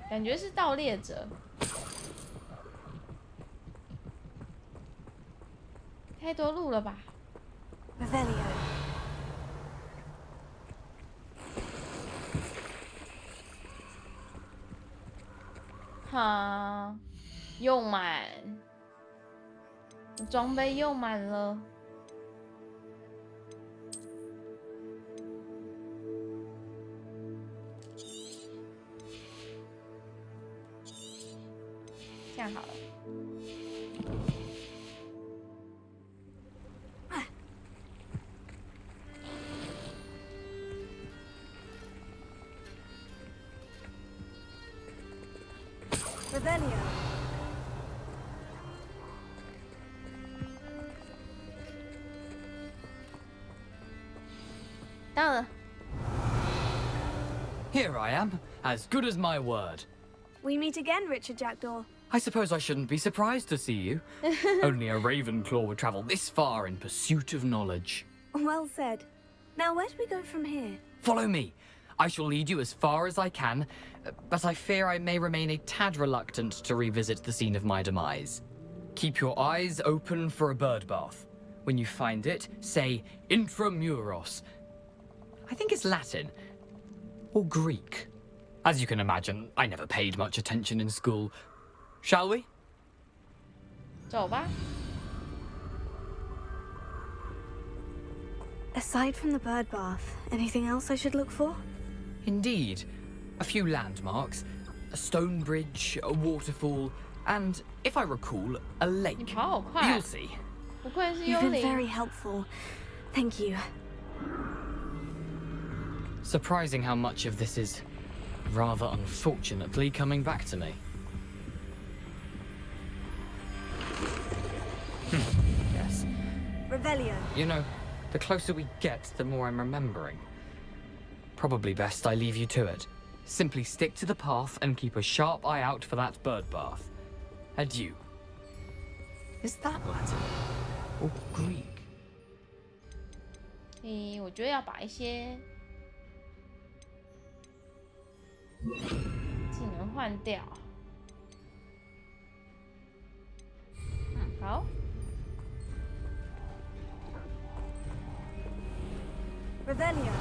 感觉是盗猎者。太多路了吧 Revelio. 哈，用满，装备用满了。这样好了。Revelio. 到了。 Here I am, as good as my word. We meet again, Richard Jackdaw. I suppose I shouldn't be surprised to see you. Only a Ravenclaw would travel this far in pursuit of knowledge. Well said. Now, where do we go from here? Follow me. I shall lead you as far as I can, but I fear I may remain a tad reluctant to revisit the scene of my demise. Keep your eyes open for a bird bath. When you find it, say intramuros. I think it's Latin. Or Greek. As you can imagine, I never paid much attention in school. Shall we? 走吧。 Aside from the bird bath, anything else I should look for? Indeed. A few landmarks, a stone bridge, a waterfall, and, if I recall, a lake. You'll see. 不愧是 You've 幽 been 灵。 very helpful. Thank you. Surprising how much of this is, rather unfortunately, coming back to me. Yes. Revelio. You know, the closer we get, the more I'm remembering. Probably best I leave you to it. Simply stick to the path and keep a sharp eye out for that bird bath. Adieu. Is that Latin? Or Greek? 我觉得要把一些技能换掉。好。 Revelio.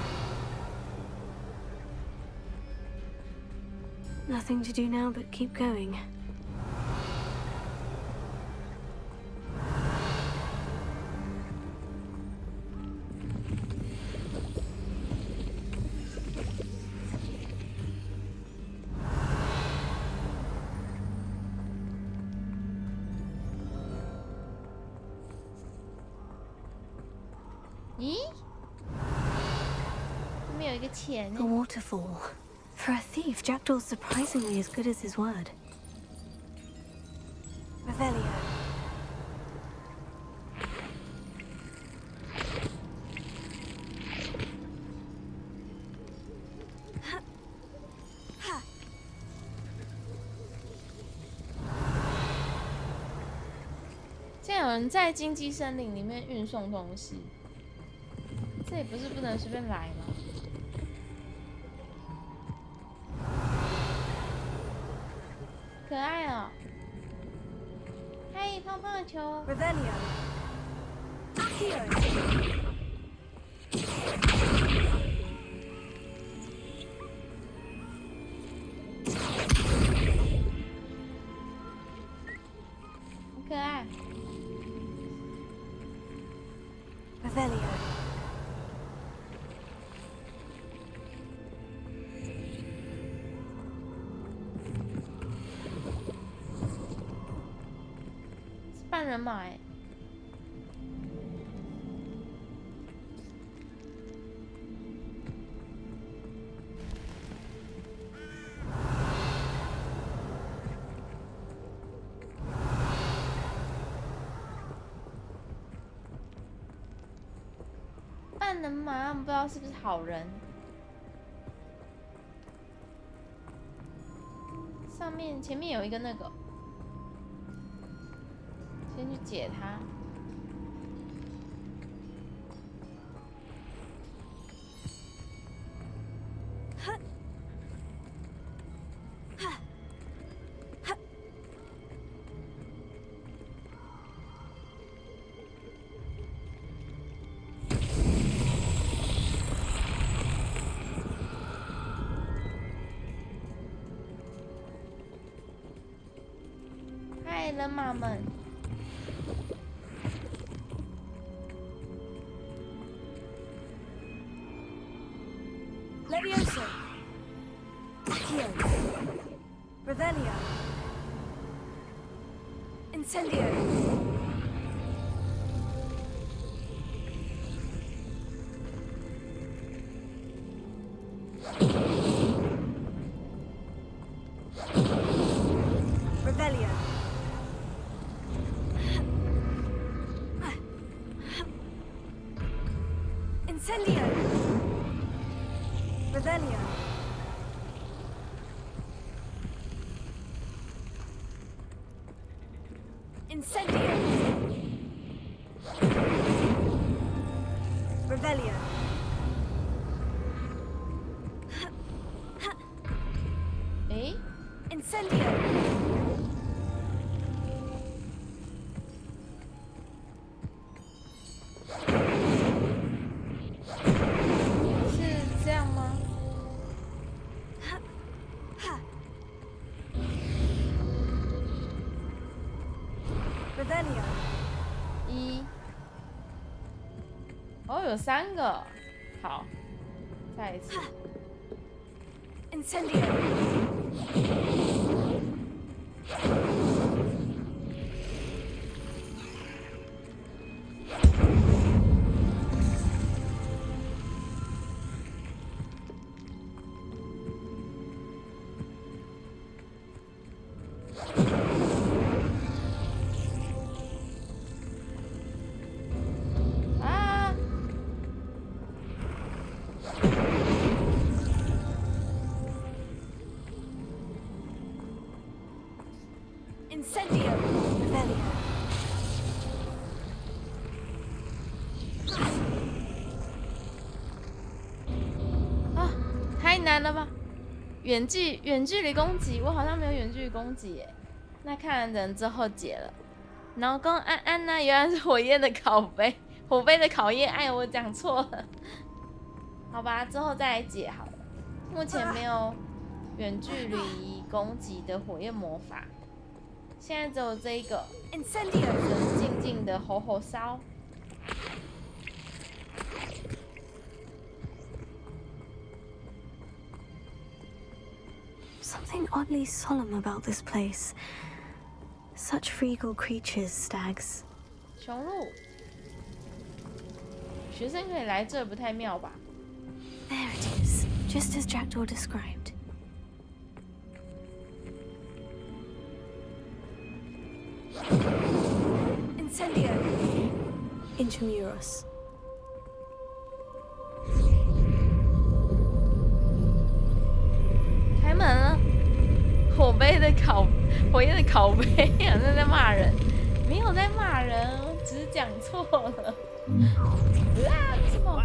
Nothing to do now but keep going. A waterfall. For a thief, Jackdaw's surprisingly as good as his word. Revelio. Ha. 竟然有人在荆棘森林里面运送东西，这也不是不能随便来吗？可爱哦！嗨，胖胖球。Revelio. Accio. 很可爱。Revelio. 半人马哎。半人马，不知道是不是好人。上面前面有一个那个。先去解它。嗨，人马们！ Levioso. Accio. Revelio. Incendio. Revelio. Incendio. Revelio. Incendio. Revelio. Eh? Incendio. 是这样吗？ Revelio. 一。哦，有3个。好，再一次。Incendio. Incendio. Revelio. 啊，太难了吧！远距离攻击，我好像没有远距离攻击耶。那看人之后解了。老公安安呢？原来是火焰的拷贝，火杯的考验。哎，我讲错了。好吧，之后再来解好了。目前没有远距离攻击的火焰魔法。 现在只有这一个，人静静的吼吼烧。Something oddly solemn about this place. Such regal creatures, stags. 雄鹿，学生可以来这不太妙吧 There it is, just as Jackdaw described. Incendio. Intramuros. 开门了，火焰的拷贝，好像在骂人，没有在骂人，我只是讲错了。啊，什么？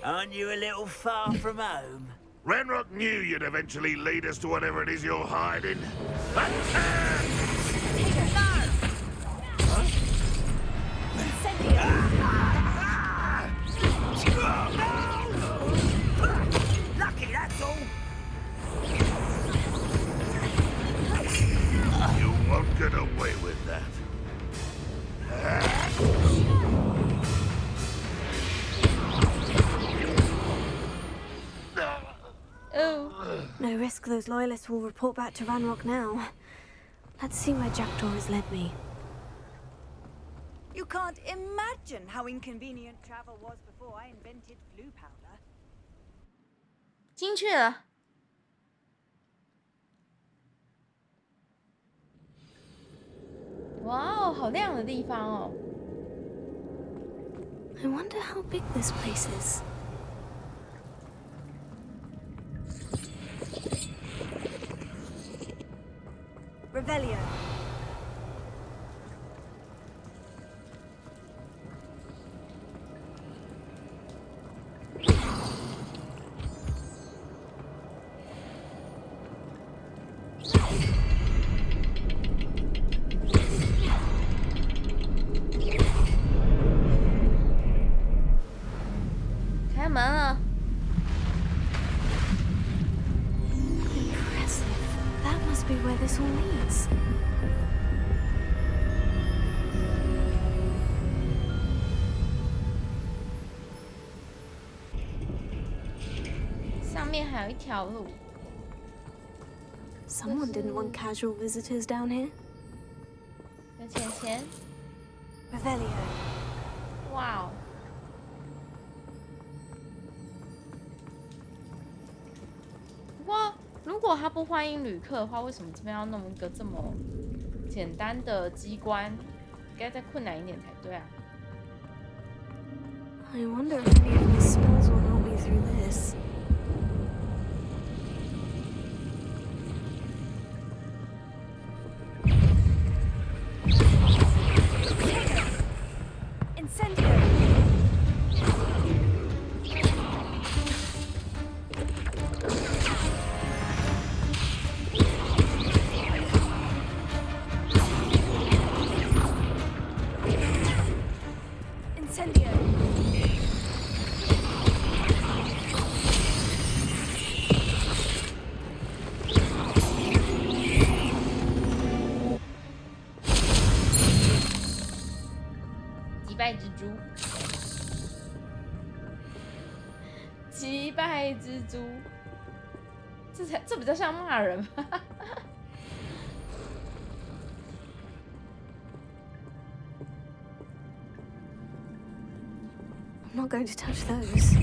Aren't you a little far from home? Ranrock knew you'd eventually lead us to whatever it is you're hiding. Lucky, that's all. You won't get away with that. Oh. No risk those loyalists will report back to Ranrock now. Let's see where Jackdaw has led me. You can't imagine how inconvenient travel was before I invented flu powder. 进去了。哇哦，好亮的地方哦。I wonder how big this place is. Revelio. Where this all leads. 上面还有一条路。Someone didn't want casual visitors down here. 有钱。Revelio. 哇哦。不过，如果他不欢迎旅客的话，为什么这边要弄一个这么简单的机关？应该再困难一点才对啊。I wonder if any of my spells will help me through this. Incendio. 击败蜘蛛，击败蜘蛛，这比较像骂人吧？ I'm not going to touch those.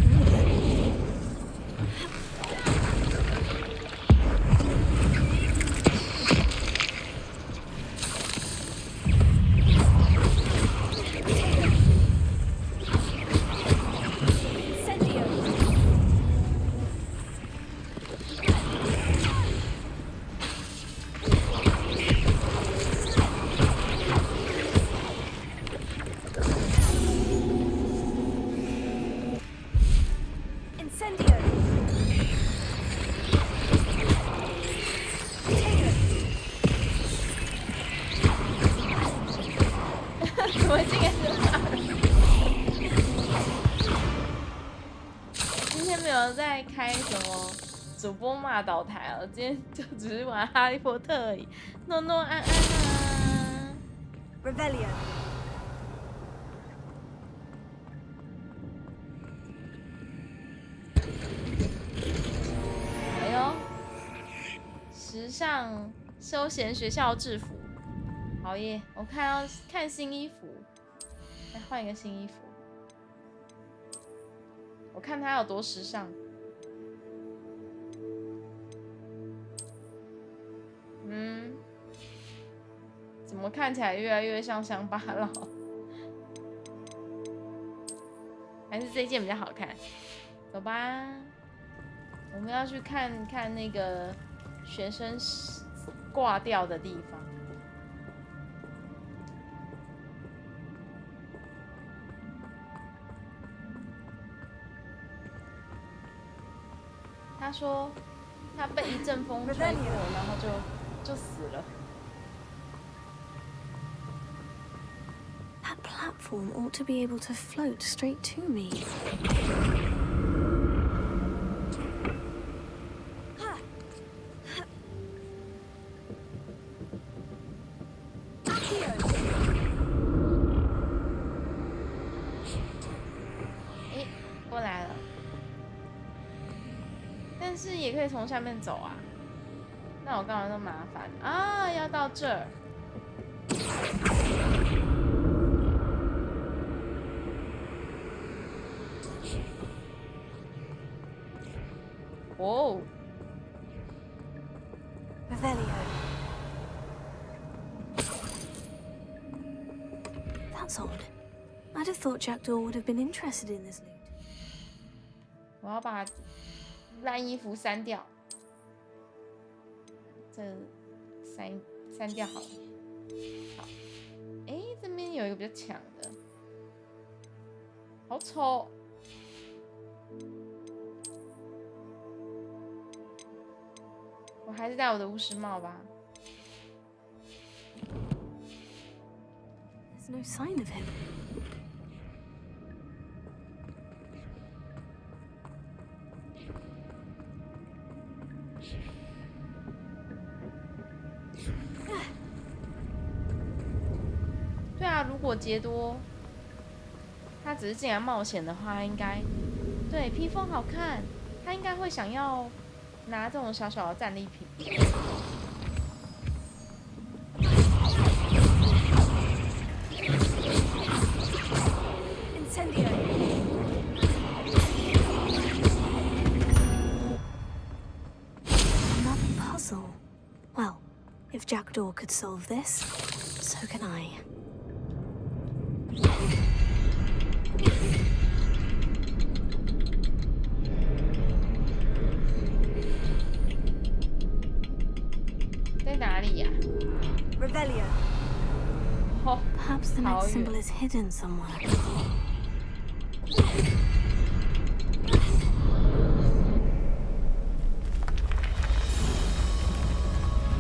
Incendio. 怎么竟然是骂人？今天没有在开什么主播骂倒台了，今天就只是玩哈利波特而已。诺诺安安啊 Revelio. 哎呦，时尚休闲学校制服，好耶！我看新衣服，来换一个新衣服，我看它有多时尚。怎么看起来越来越像乡巴佬？还是这件比较好看？走吧。 我们要去看看那个学生挂掉的地方。他他说他被一阵风吹过，然后就死了。That platform ought to be able to float straight to me. Eh, 过来了，但是也可以从下面走啊。那我干嘛那么麻烦啊？要到这儿。哦 Revelio. That's odd. I'd have thought Jackdaw would have been interested in this loot. 我要把烂衣服删掉，这删掉好了。好，哎，这边有一个比较强的，好丑。我还是戴我的巫师帽吧。There's no sign of him. Ah. 对啊，如果杰多他只是进来冒险的话，应该对披风好看，他应该会想要拿这种小小的战利品。Another puzzle. Well, if Jackdaw could solve this, so can I. Revelio. Oh, perhaps the next symbol is hidden somewhere.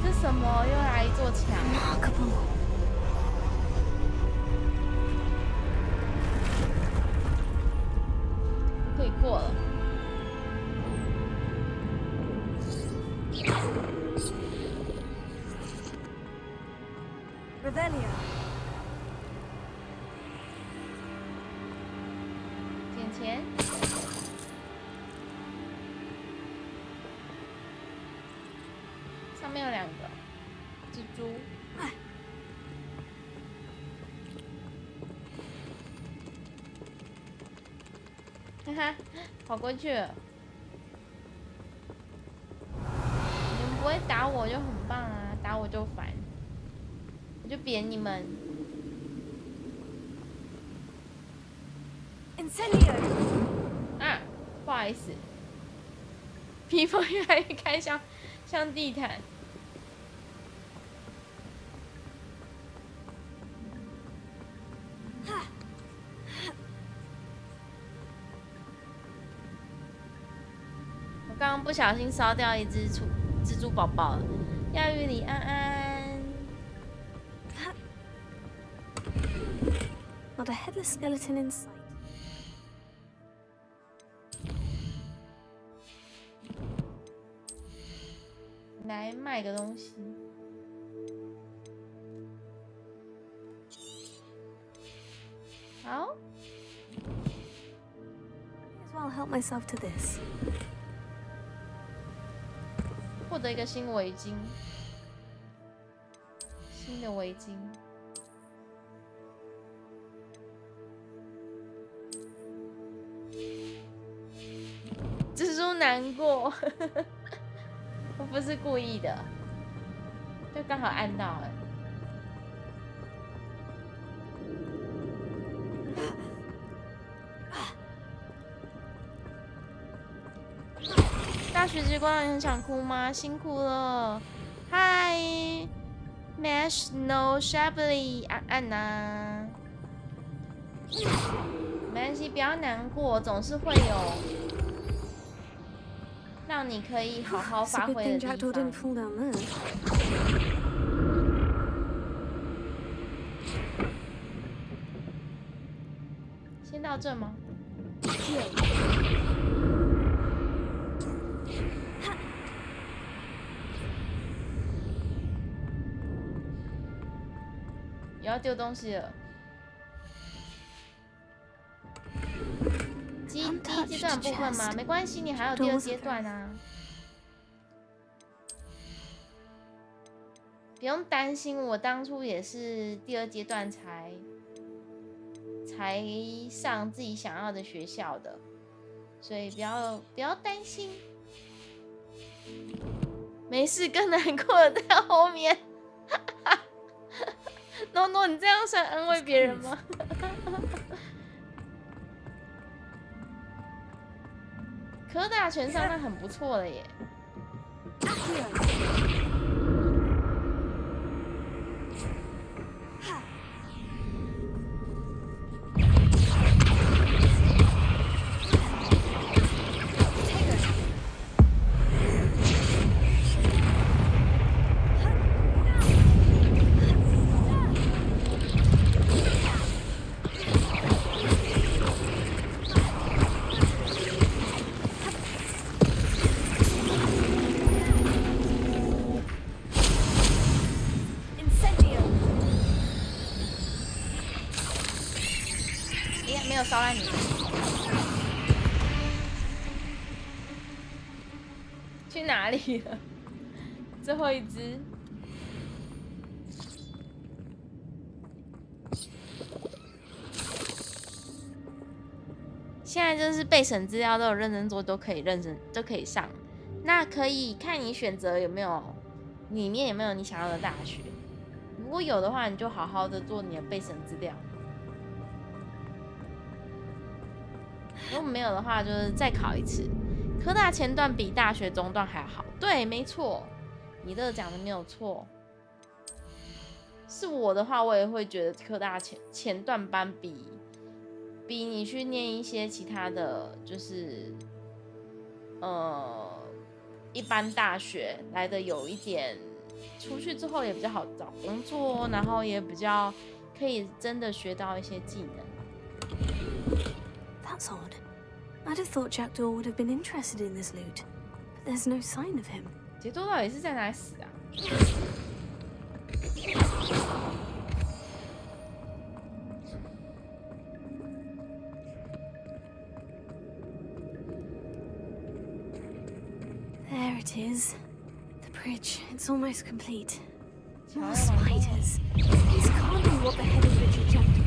这什么？又来一座墙？ Remarkable. 可以过了。Revelio. 捡钱。上面有2个蜘蛛。哈哈，跑过去了。你们不会打我就很棒啊，打我就烦。我就扁你们。Incendio. 啊，不好意思，披风越来越开像地毯。我刚刚不小心烧掉一只蜘蛛宝宝了，要与你安安。Not a headless skeleton in sight. 来卖个东西。好。May as well help myself to this. 获得一个新围巾，新的围巾。蜘蛛难过，我不是故意的，就刚好按到了。大学之光，你很想哭吗？辛苦了。嗨 ，Mash No Shably， 安娜。没关系，不要难过，总是会有让你可以好好发挥的地方。先到这吗？也要丢东西了。第一阶段部分吗？没关系，你还有第二阶段啊，不用担心。我当初也是第二阶段才上自己想要的学校的，所以不要担心。没事，更难过的在后面。诺，你这样算安慰别人吗？科大全上那很不错了耶。烧烂你！去哪里了？最后一只。现在就是备审资料都有认真做，都可以上。那可以看你选择有没有里面有没有你想要的大学。如果有的话，你就好好的做你的备审资料。如果没有的话，就是再考一次。科大前段比大学中段还好，对，没错，你这个讲的没有错。是我的话，我也会觉得科大前段班比你去念一些其他的，就是一般大学来的有一点，出去之后也比较好找工作，然后也比较可以真的学到一些技能。That's odd. I'd have thought Jackdaw would have been interested in this loot, but there's no sign of him. 杰多到底是在哪里死啊？ There it is. The bridge. It's almost complete. More spiders. This can't be what the head of Richard Jackdaw.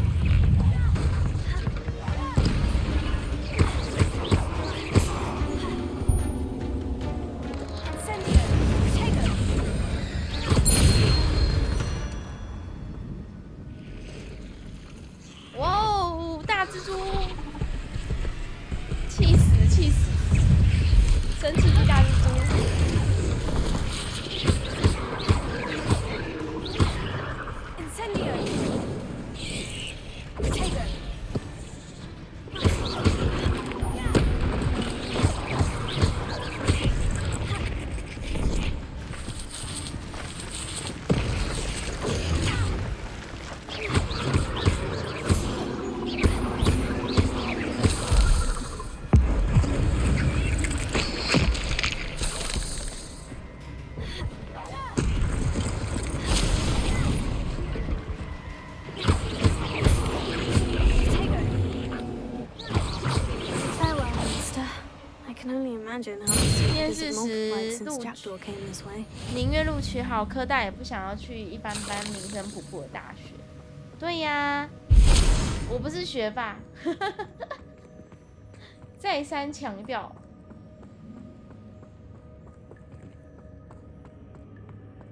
this way. 宁愿录取好科大，也不想要去一般般名声普普的大学。对呀，我不是学霸，再三强调。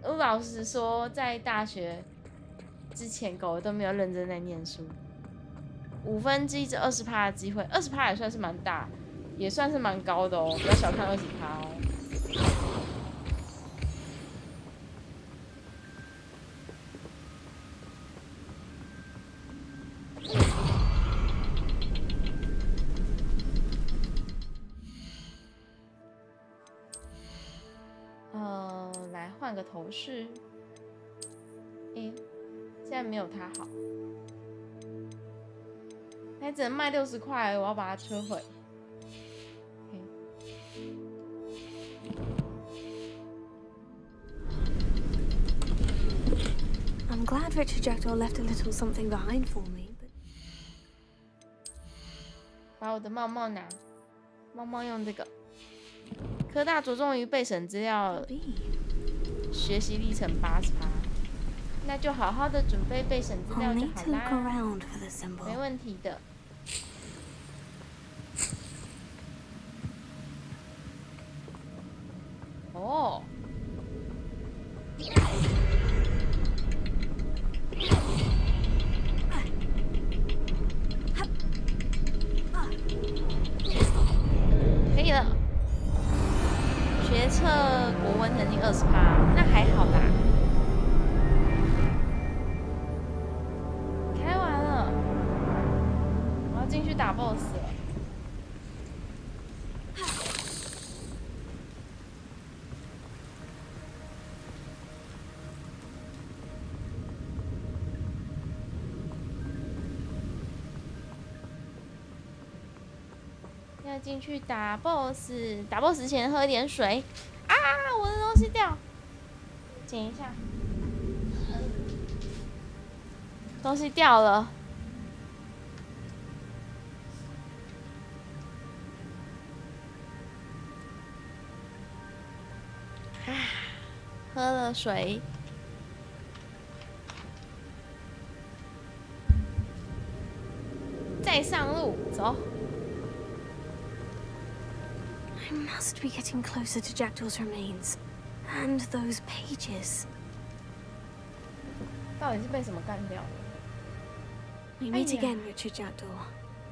我老实说，在大学之前，狗都没有认真在念书。1/5至20%的机会，20%也算是蛮大，也算是蛮高的哦，不要小看20%哦。换个头饰。诶，现在没有它好，还只能卖60块，我要把它摧毁。I'm glad Richard Jackdaw left a little something behind for me. But... 把我的帽帽拿，帽帽用这个。科大着重于备审资料，学习历程80%，那就好好的准备备审资料就好啦，没问题的。哦。可以了，学测国文成绩20%，那还好啦。开完了，我要进去打 BOSS 了。要进去打 BOSS， 打 BOSS 前喝点水。啊，我的东西掉，捡一下，东西掉了。啊，喝了水。再上路，走。I must be getting closer to Jackdaw's remains. And those pages. 到底是被什么干掉的？ We meet again, Richard Jackdaw.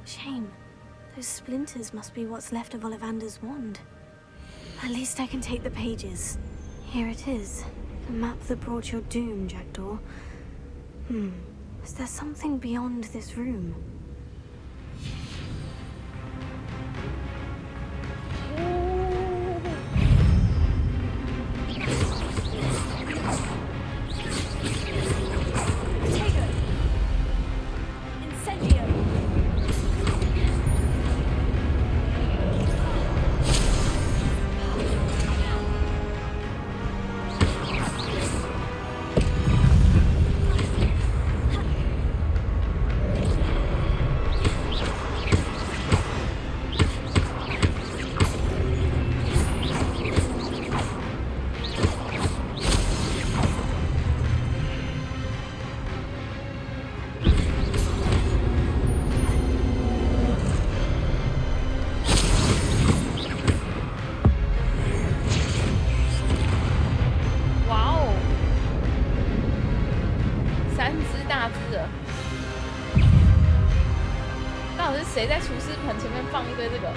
Shame. Those splinters must be what's left of Ollivander's wand. At least I can take the pages. Here it is. The map that brought your doom, Jackdaw. Is there something beyond this room?谁在厨师盆前面放一堆这个？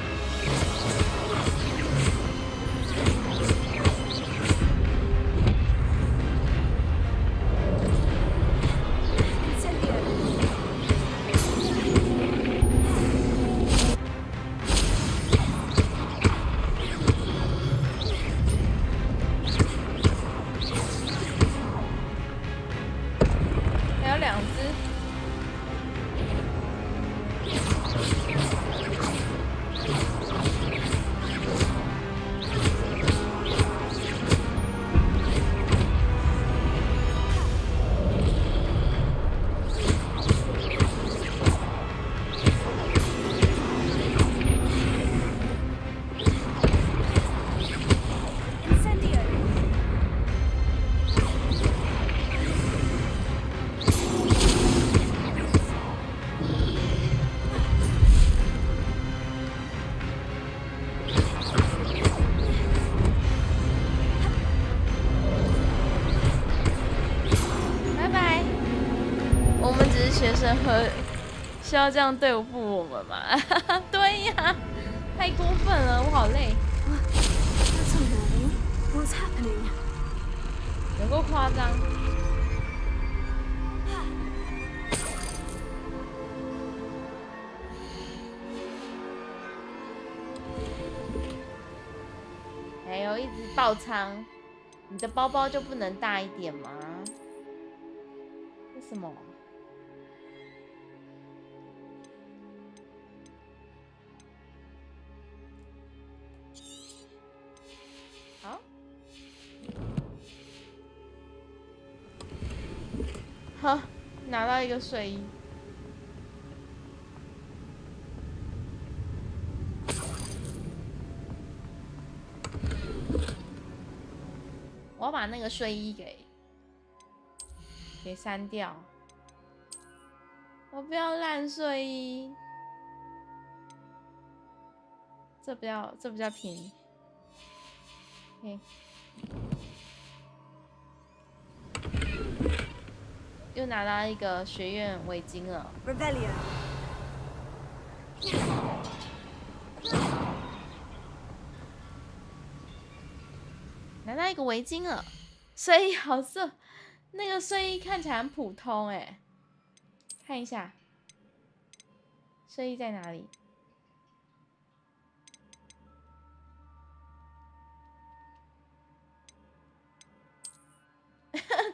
还有2只。 学生和需要这样对付我们吗？对呀，太过分了，我好累。That's unnerving. What's happening? 有够夸张。还有一只爆仓。你的包包就不能大一点吗？为什么？好，好，拿到一个睡衣。我要把那个睡衣给删掉。我不要烂睡衣，这比较便宜。OK， 又拿到一个学院围巾了。Rebellion。拿到一个围巾了，睡衣好色，那个睡衣看起来很普通哎，看一下，睡衣在哪里？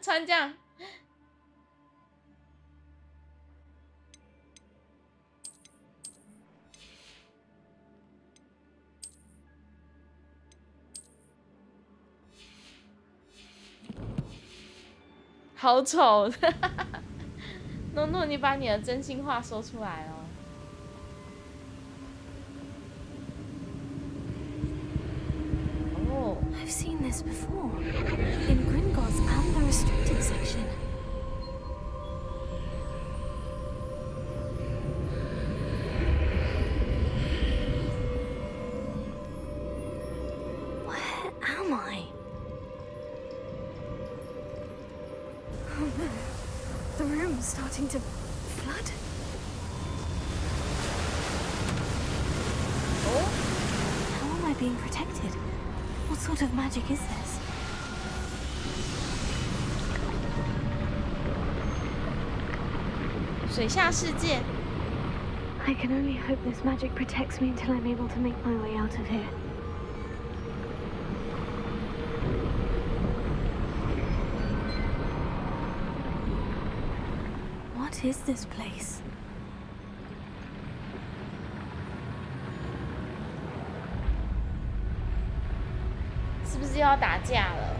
穿这样。好丑！诺诺，你把你的真心话说出来哦。Oh. I've seen this before. In Gringotts and the restricted section. Where am I? Oh no. The room's starting to flood. Oh? How am I being protected? What sort of magic is this? I can only hope this magic protects me until I'm able to make my way out of here. What is this place?是不是要打架了？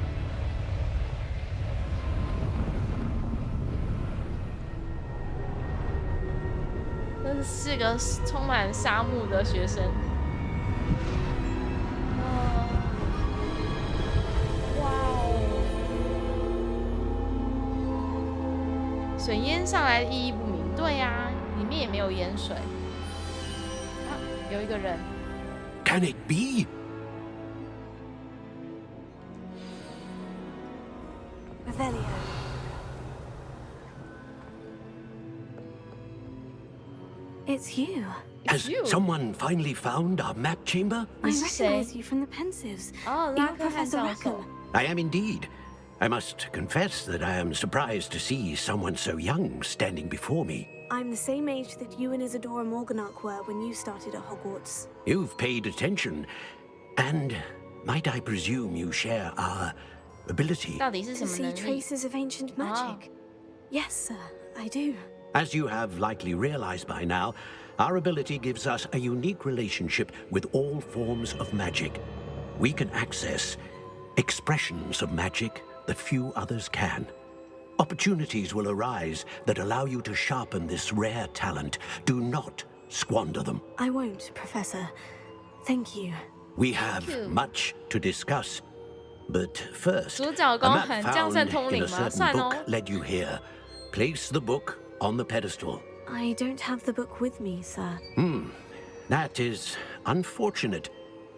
这是个充满沙漠的学生。哇哦！水淹上来意义不明。对呀，里面也没有淹水。啊，有一个人。Can it be? Revelio. It's you. Has someone finally found our map chamber? I recognize you from the Pensives. You're Professor Rackham. I am indeed. I must confess that I am surprised to see someone so young standing before me. I'm the same age that you and Isadora Morganach were when you started at Hogwarts. You've paid attention, and might I presume you share our ability? To see traces of ancient magic. Yes, sir, I do. As you have likely realized by now, our ability gives us a unique relationship with all forms of magic. We can access expressions of magic that few others can. Opportunities will arise that allow you to sharpen this rare talent. Do not squander them. I won't, Professor. Thank you. We have much to discuss. But first, a 主角公 map 很将在通 found in 灵 a 吗？ certain 算哦。 book led you here. Place the book on the pedestal. I don't have the book with me, sir. That is unfortunate.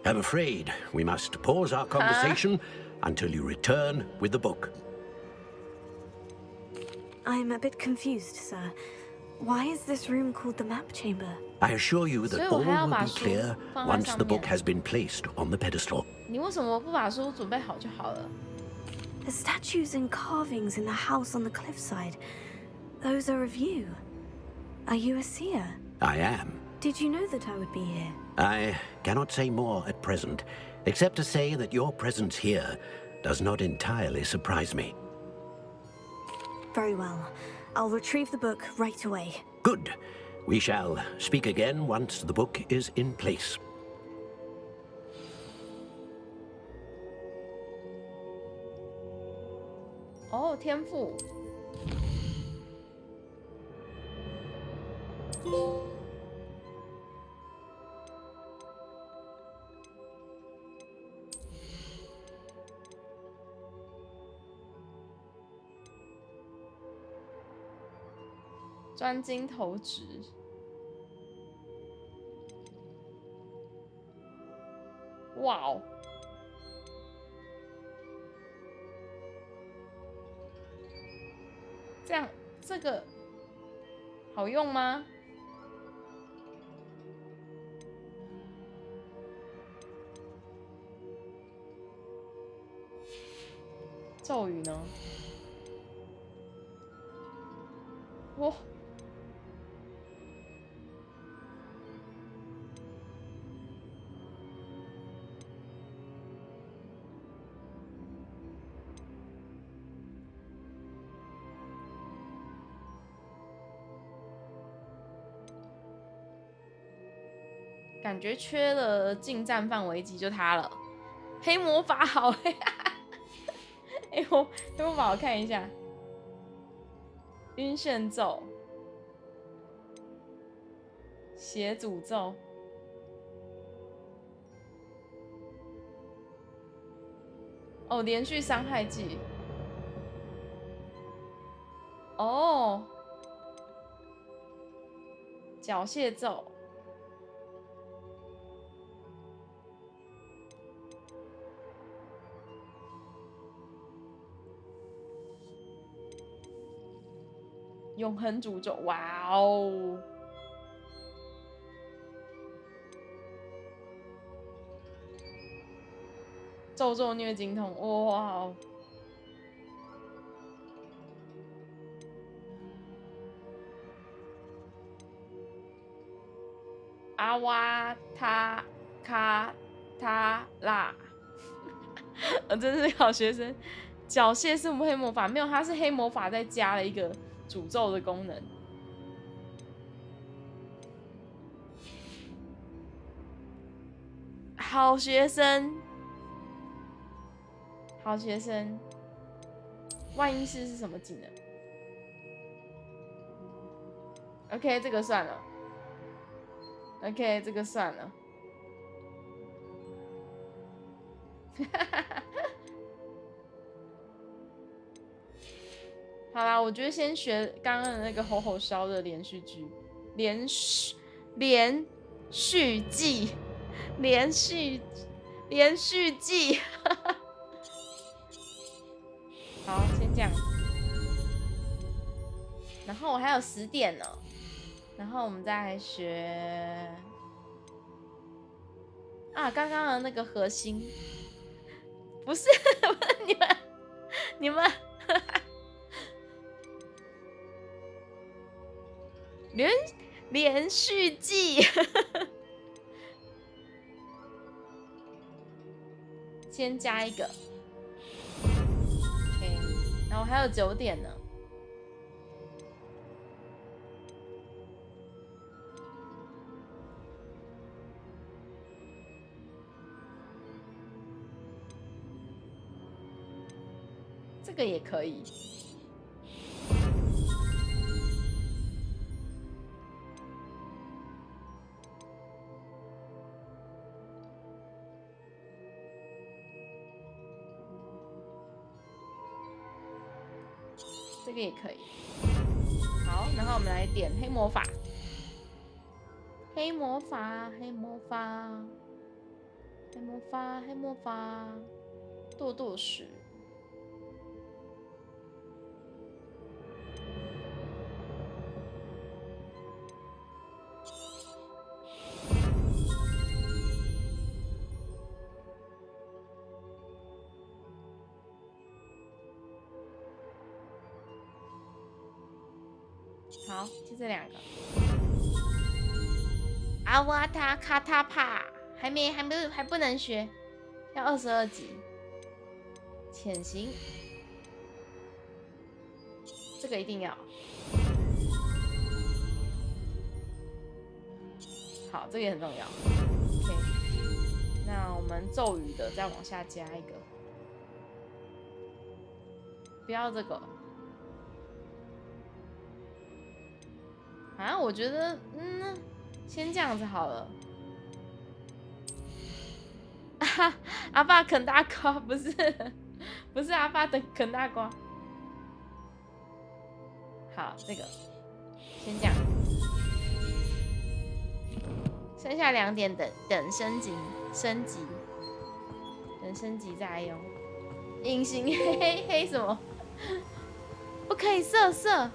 I'm afraid we must pause our conversation until you return with the book. I'm a bit confused, sir. Why is this room called the map chamber? I assure you that all will be clear 放在 once 上 the 面。 book has been placed on the pedestal. 你为什么不把书准备好就好了？ The statues and carvings in the house on the cliffside. Those are of you. Are you a seer? I am. Did you know that I would be here? I cannot say more at present, except to say that your presence here does not entirely surprise me. Very well. I'll retrieve the book right away. Good. We shall speak again once the book is in place. 哦，天赋。专精投掷。哇哦！这样，这个好用吗？咒语呢？哇！感觉缺了近战范围技，就它了。黑魔法好，黑魔法我看一下，晕眩咒、血诅咒、哦，连续伤害技，哦，缴械咒。永恒诅咒，哇哦！咒咒虐精通，哇哦！阿瓦塔卡塔拉，我真是好学生。缴械是黑魔法，没有，它是黑魔法再加了一个诅咒的功能。好学生，好学生。万应室是什么技能 ？OK， 这个算了。OK， 这个算了。好啦，我觉得先学刚刚的那个吼吼烧的连续剧，连续剧，连续剧。好，先这样。然后我还有10点呢，然后我们再来学啊，刚刚的那个核心，不是你们。连续剧，先加一个 ，OK， 然后还有9点呢。这个也可以。这个也可以。好，然后我们来点黑魔法，黑魔法，黑魔法，黑魔法，黑魔法，堕堕石。好，就这2个。阿瓦塔卡塔帕还不能学，要22级。潜行，这个一定要。好，这个也很重要。OK， 那我们咒语的再往下加一个，不要这个。啊，我觉得，先这样子好了。啊，阿爸啃大瓜，不是阿爸的啃大瓜。好，这个先这样。剩下2点等升级，等升级再用。隐形黑什么？不可以色。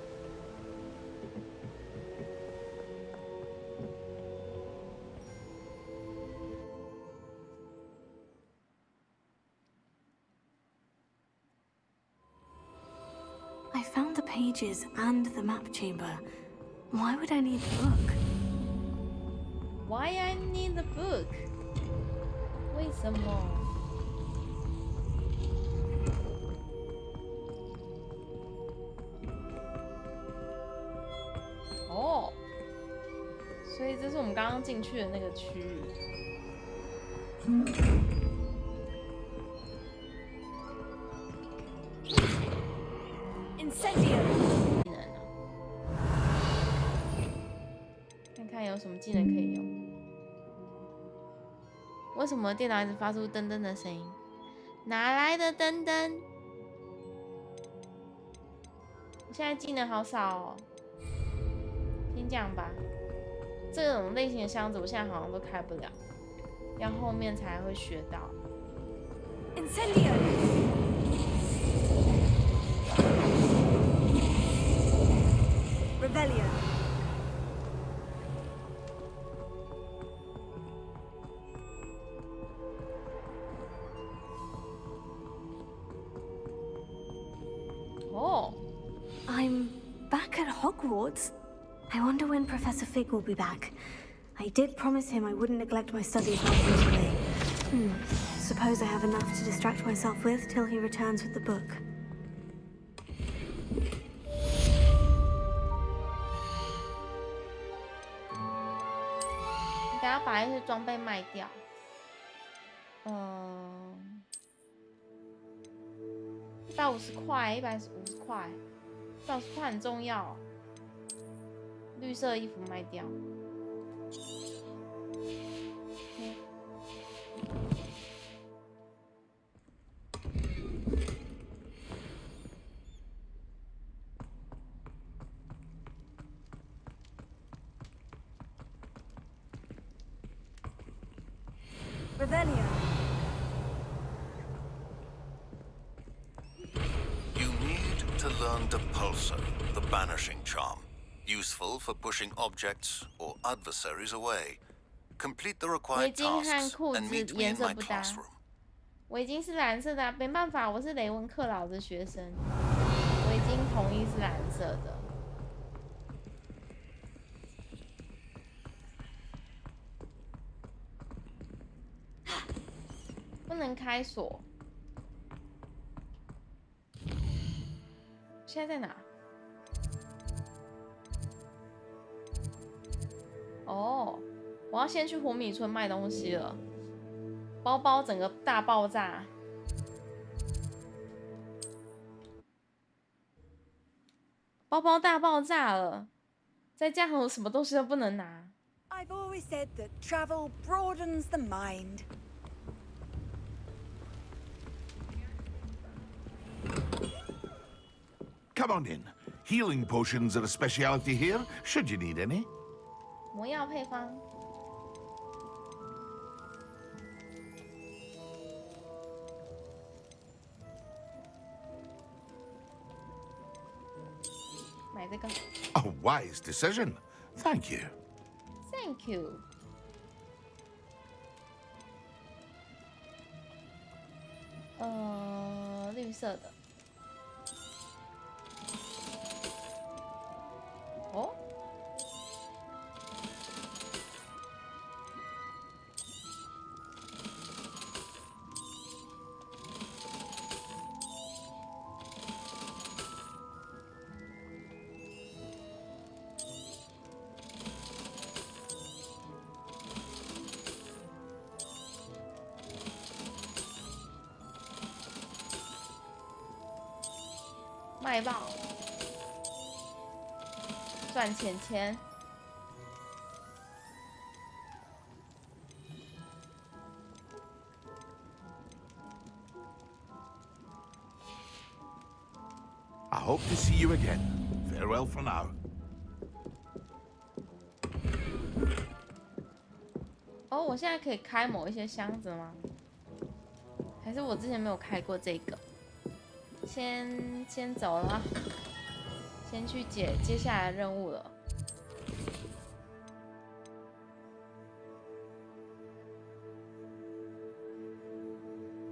I found the pages and the map chamber. Why would I need the book? Why I need the book? 为什么？哦，所以这是我们刚刚进去的那个区域。Incendio。看看有什么技能可以用。为什么电脑一直发出噔噔的声音？哪来的噔噔？我现在技能好少哦。先这样吧。这种类型的箱子我现在好像都开不了，要后面才会学到。Incendio。Rebellion。Oh. I'm back at Hogwarts. I wonder when Professor Fig will be back. I did promise him I wouldn't neglect my studies while he was away. Suppose I have enough to distract myself with till he returns with the book. 你等下把一些装备卖掉。150块，150块，150块很重要。绿色衣服卖掉。Rebellion. You need to learn Depulso, the banishing charm. Useful for pushing objects or adversaries away. Complete the required tasks and meet me in my classroom. 围巾是蓝色的啊，没办法，我是雷文克劳的学生，围巾统一是蓝色的。不能开锁。现在在哪？哦，我要先去火米村卖东西了。包包整个大爆炸。包包大爆炸了，再这样我什么东西都不能拿。I've always said that travel broadens the mind. Come on in. Healing potions are a specialty here, should you need any. 魔药配方。买这个。A wise decision. Thank you. Thank you. 绿色的。哦。卖爆，赚钱钱。I hope to see you again. Farewell for now. 哦，我现在可以开某一些箱子吗？还是我之前没有开过这个？先走了，先去解接下来的任务了。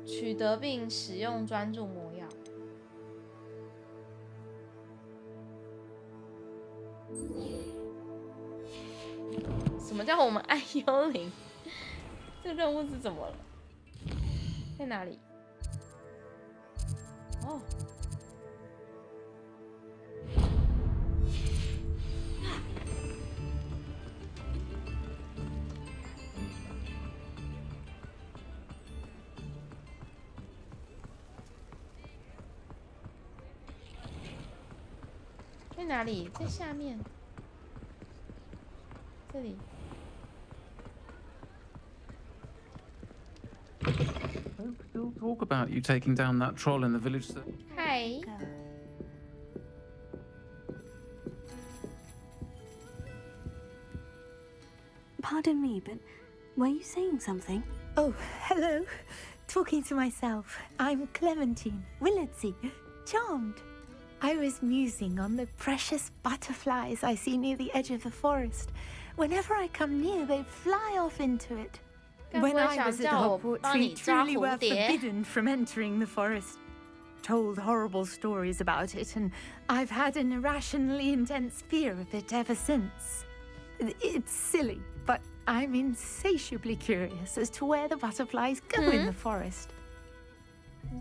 取得并使用专注魔药。什么叫我们爱幽灵？这任务是怎么了？在哪里？哦。在哪里？在下面。这里。Still talk about you taking down that troll in the village. Hi. Pardon me, but were you saying something? Oh, hello. Talking to myself. I'm Clementine, Willardsey, charmed. I was musing on the precious butterflies I see near the edge of the forest. Whenever I come near, they fly off into it. When I was at Hogwarts, we truly were forbidden from entering the forest. Told horrible stories about it, and I've had an irrationally intense fear of it ever since. It's silly, but I'm insatiably curious as to where the butterflies go in the forest.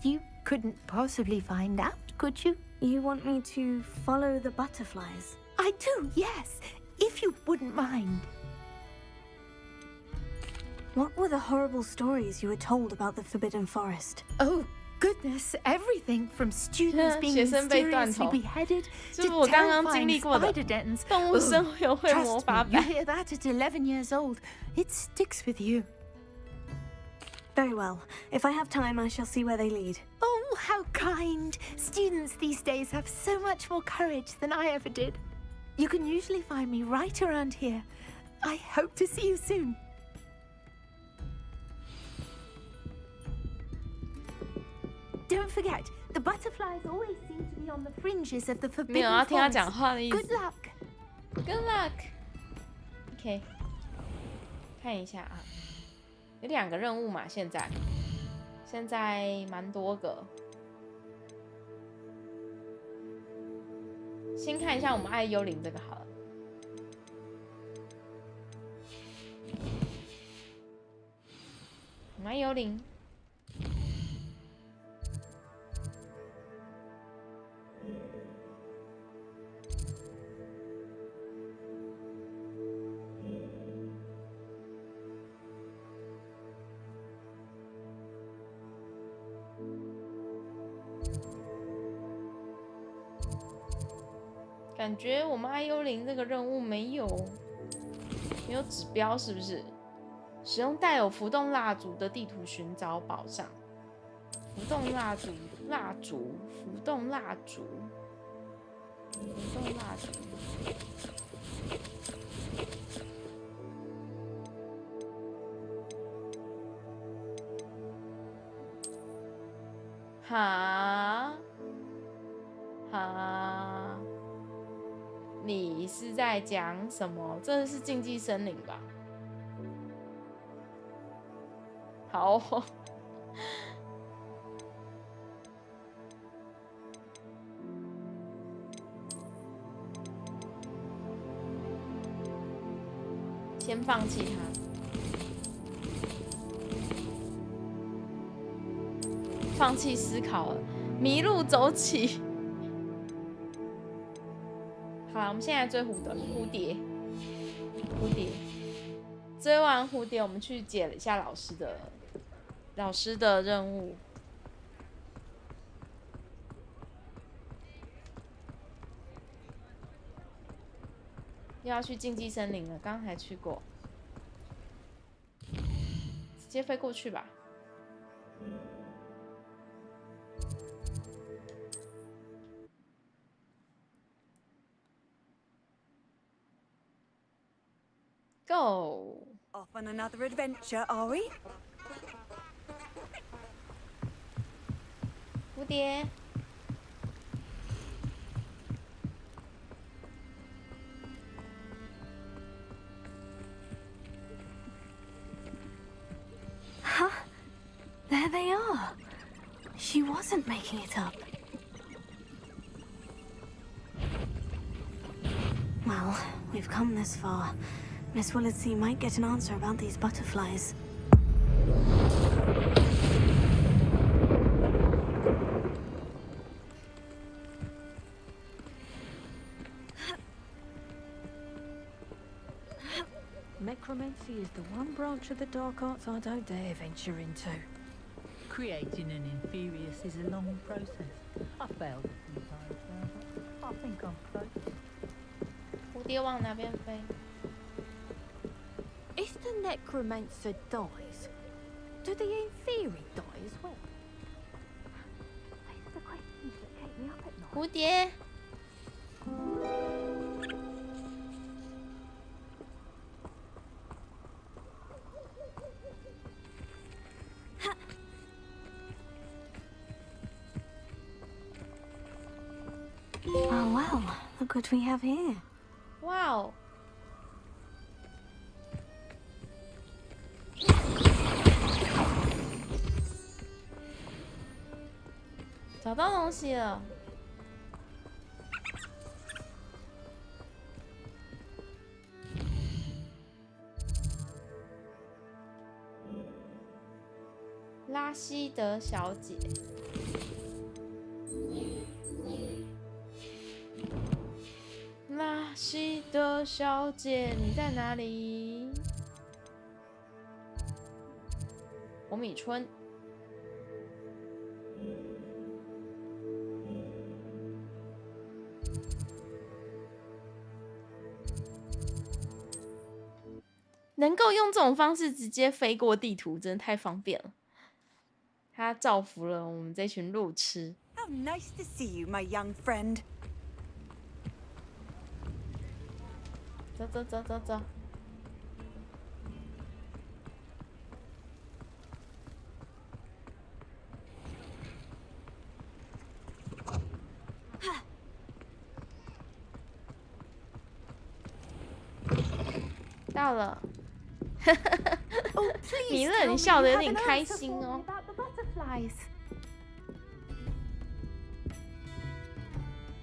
You couldn't possibly find out, could you? You want me to follow the butterflies? I do, yes, if you wouldn't mind. What were the horrible stories you were told about the Forbidden Forest? Oh, goodness, everything from students being mysteriously beheaded to terrifying spider dens. Oh, trust me, you hear that at 11 years old, it sticks with you. Very well. If I have time, I shall see where they lead. Oh, how kind. Students these days have so much more courage than I ever did. You can usually find me right around here. I hope to see you soon. Don't forget, the butterflies always seem to be on the fringes of the forbidden forest. Good luck. Good luck. OK， 看一下啊，有2个任务嘛，现在蛮多个。先看一下我们爱幽灵这个好了。我们爱幽灵。感觉我们爱幽灵这个任务没有指标，是不是？使用带有浮动蜡烛的地图寻找宝藏。浮动蜡烛，浮动蜡烛。哈？你是在讲什么？这是禁忌森林吧？好哦。先放弃它。放弃思考了，迷路走起。好了，我们现在追蝴蝶。追完蝴蝶，我们去解了一下老师的任务。又要去禁忌森林了，刚刚才去过，直接飞过去吧。Go! Off on another adventure, are we? 蝴蝶。Huh? There they are. She wasn't making it up. Well, we've come this far. Miss Willardsey might get an answer about these butterflies. Necromancy is the one branch of the dark arts I don't dare venture into. Creating an inferius is a long process. I failed a few times now, but I think I'm close. 蝴蝶往哪边飞？ If the necromancer dies, do the inferi die as well? These are the questions that keep me up at night. 蝴蝶。Oh well, look what we have here. Wow. 找到东西了。拉希德小姐。拉希德小姐，你在哪里？红米村。能够用这种方式直接飞过地图，真的太方便了。他造福了我们这群路痴。How nice to see you, my young friend. 走走走走走。到了。米勒，你笑得有点开心哦。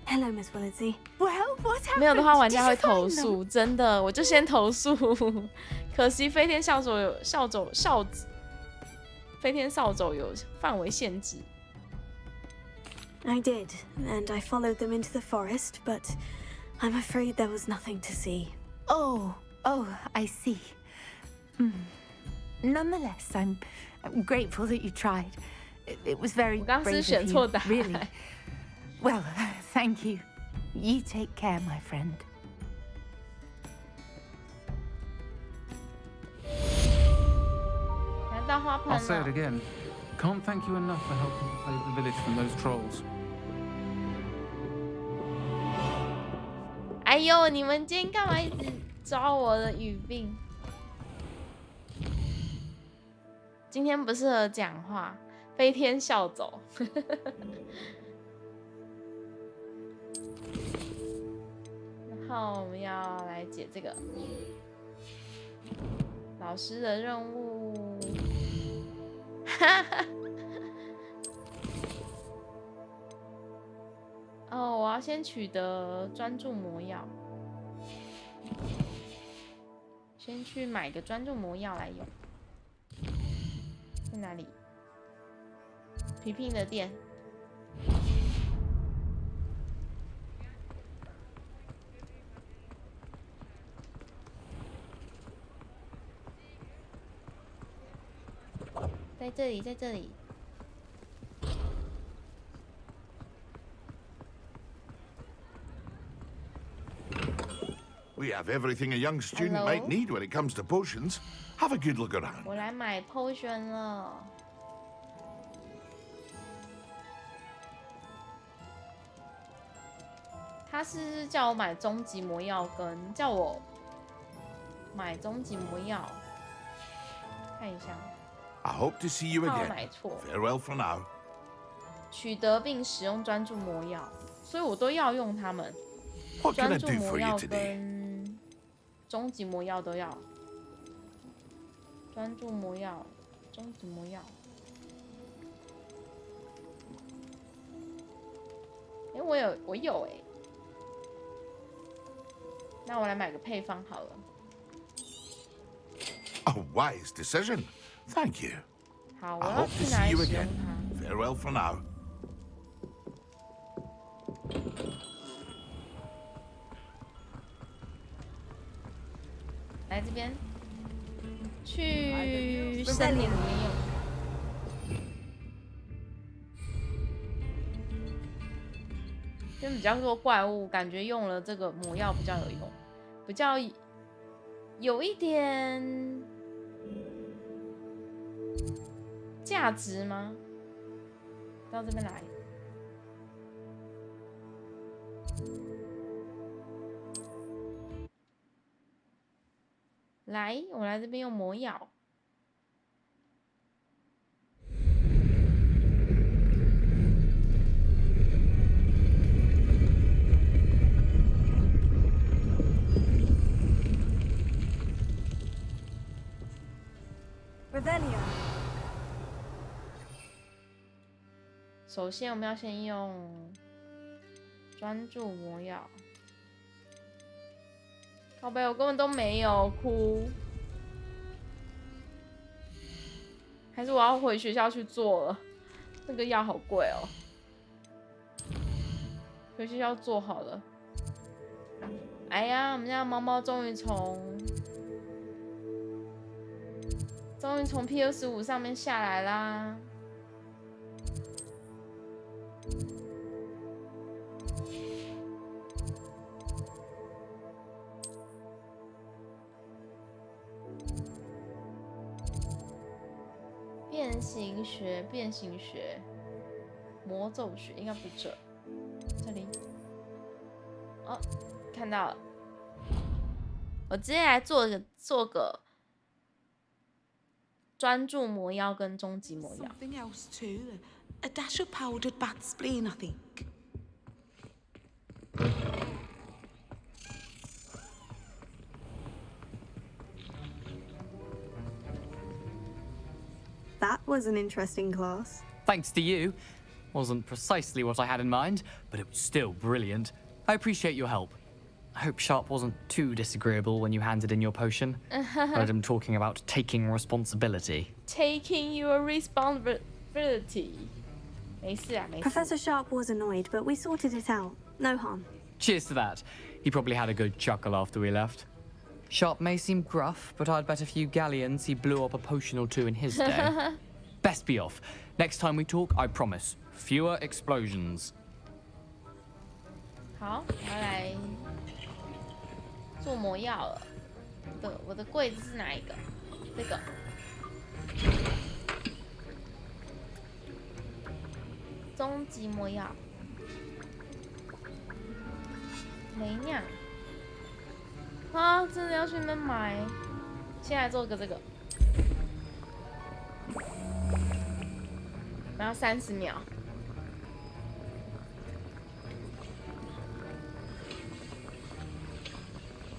Hello, Miss Willardsey. Well, what happened? 没有的话，玩家会投诉，真的，我就先投诉。可惜飞天扫帚有飞天扫帚有范围限制。I did, and I followed them into the forest, but I'm afraid there was nothing to see. Oh, I see. Nonetheless, I'm grateful that you tried. It was very brave of you, really. Well, thank you. You take care, my friend. I'll say it again. Can't thank you enough for helping to save the village from those trolls. 哎呦，你们今天干嘛一直抓我的语病？今天不适合讲话，飞天笑走。然后我们要来解这个老师的任务。哈哈。哦，我要先取得专注魔药，先去买个专注魔药来用。在哪里？皮皮的店。在这里，在这里。We We have everything a young student might need when it comes to potions. Have a good look around. 我来买 potion 了。他是叫我买终极魔药跟叫我买终极魔药，看一下。I hope to see you 怕我 again. 买错。 Farewell for now. 取得并使用专注魔药，所以我都要用它们。 What can I 专注 do 魔 for you 药 today? 跟终极魔药都要。专注魔药、终极魔药。哎，我有哎。那我来买个配方好了。 A wise decision. Thank you. 好，我 I 要 hope 去 to 哪 see 里 you 使用 again. 它？ Farewell for now. 来这边，去森林里面用。这边比较多怪物，感觉用了这个魔药比较有用，比较有一点价值吗？到这边来。来，我来这边用魔药。Revelio。首先，我们要先用专注魔药。 宝贝，我根本都没有哭，还是我要回学校去做了？那个药好贵哦，回学校做好了。哎呀，我们家猫猫终于从PS5上面下来啦！变形学，魔咒学应该不是这里。哦，看到了。我直接来做个专注魔药跟终极魔药。 Something else too. A dash of powdered bat spleen, I think. That was an interesting class. Thanks to you. Wasn't precisely what I had in mind, but it was still brilliant. I appreciate your help. I hope Sharp wasn't too disagreeable when you handed in your potion. Heard him talking about taking responsibility. Taking your responsibility. 没事啊，没事。 Professor Sharp was annoyed, but we sorted it out. No harm. Cheers to that. He probably had a good chuckle after we left. Sharp may seem gruff, but I'd bet a few galleons he blew up a potion or two in his day. Best be off. Next time we talk, I promise, fewer explosions. 好，我要来做魔药了。我的柜子是哪一个？这个。终极魔药。没酿。啊，真的要去那边买。先来做个这个。然后30秒。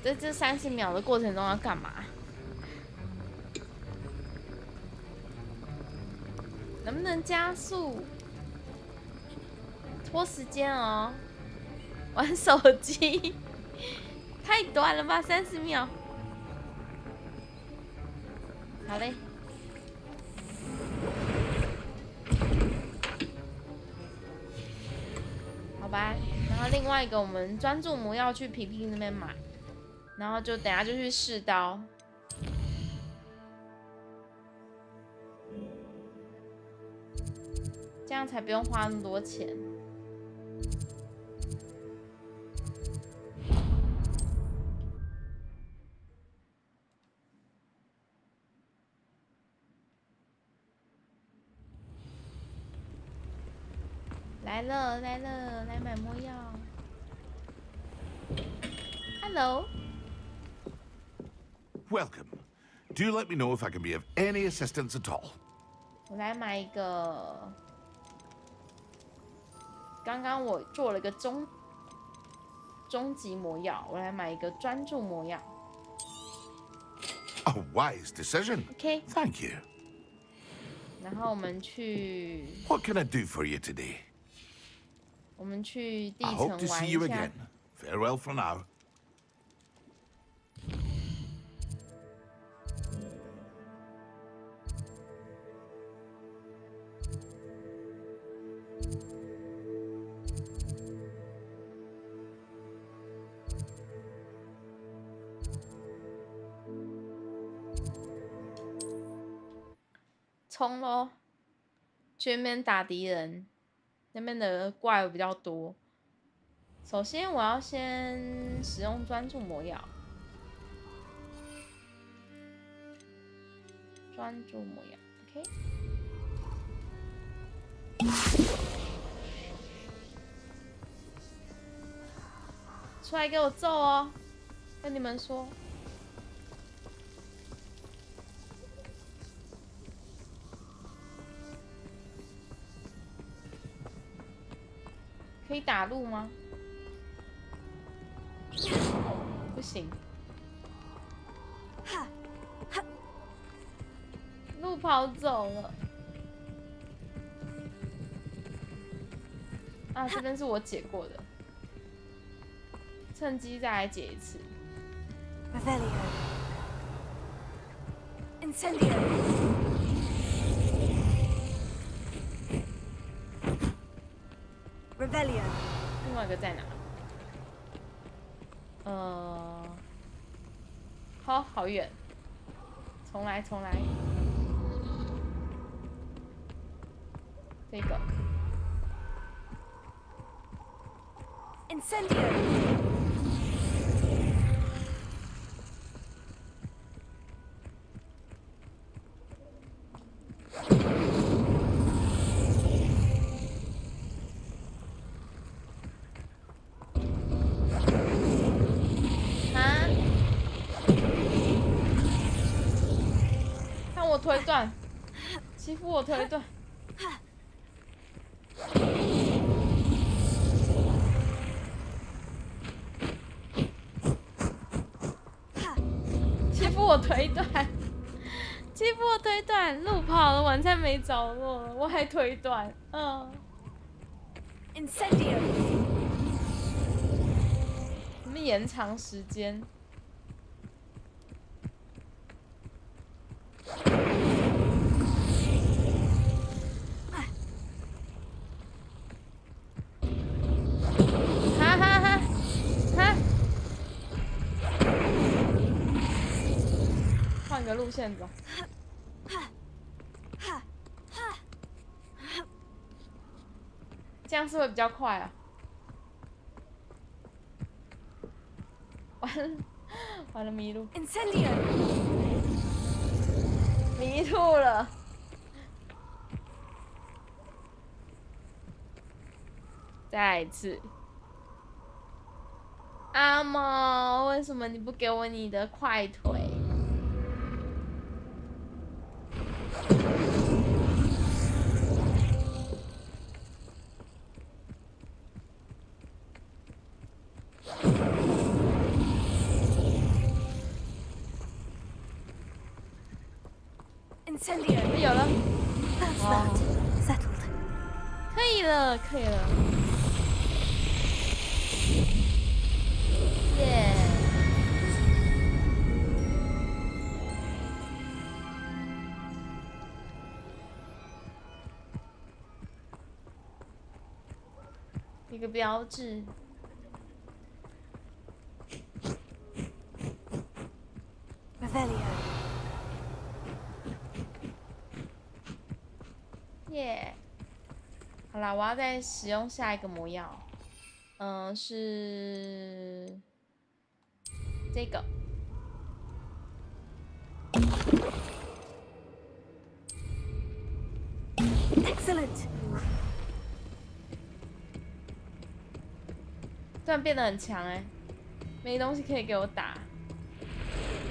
在这30秒的过程中要干嘛？能不能加速？拖时间哦，玩手机太短了吧，30秒。好嘞。好吧，然后另外一个我们专注魔药去皮皮那边买。 然后就等下就去试刀，这样才不用花那么多钱。来了来了，来买魔药。Hello. Welcome. Do let me know if I can be of any assistance at all. 我来买一个。刚刚我做了一个终极魔药，我来买一个专注魔药。A wise decision. OK. Thank you. 然后我们去。What can I do for you today? 我们去地 I 层 hope to 玩 see 一 you 下。 again. Farewell for now. 冲咯！去那边打敌人，那边的怪物比较多。首先，我要先使用专注魔药。专注魔药 ，OK。出来给我揍哦！跟你们说。可以打路吗？不行。路跑走了。啊，这边是我解过的，趁机再来解一次。Revelio. Incendio. Revelio. 另外一个在哪？好远，重来。这个。Incendio.推断，欺负我推断。欺负我推断，欺负我推断，路跑了，晚餐没着落了，我还推断，Incendio. 你们延长时间。换个路线走。这样是会比较快啊。完了迷路。Incendio. 迷路了。再来一次。阿猫，为什么你不给我你的快腿？有了，可以了，可以了，耶！一个标志。Revelio. 耶！好啦，我要再使用下一个魔药，是这个。Excellent. 突然变得很强哎，没东西可以给我打。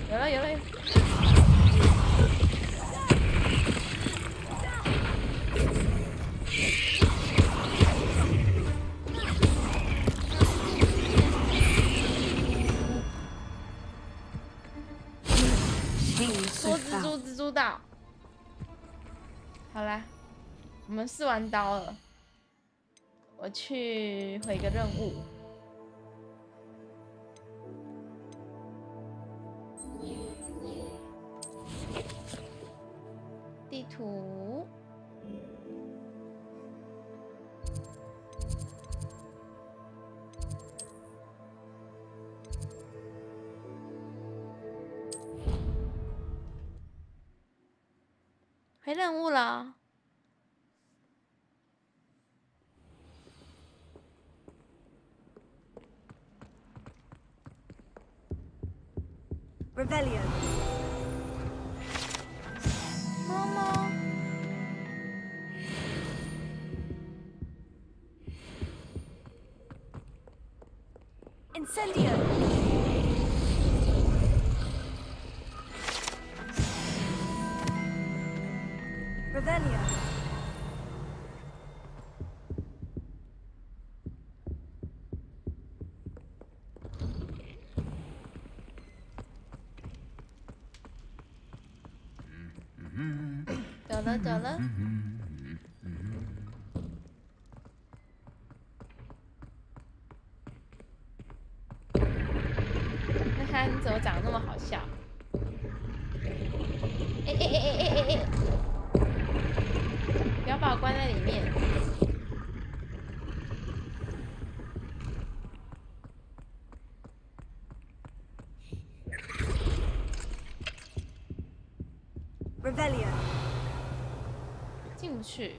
有了有了。说蜘蛛道。好啦，我们试完刀了，我去回个任务。地图。回任务了。Revelio. 猫猫。Incendio. Revelio.走了。哈哈，你怎么长得那么好笑？哎！不要把我关在里面。Revelio. 进不去。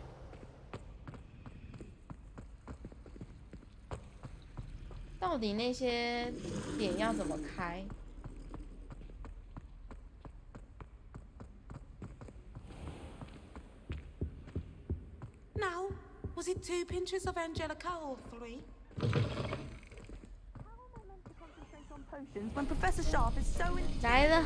到底那些点要怎么开？ Now, was it 2 pinches of Angelica or 3? Potions when Professor Sharp is so in 来了。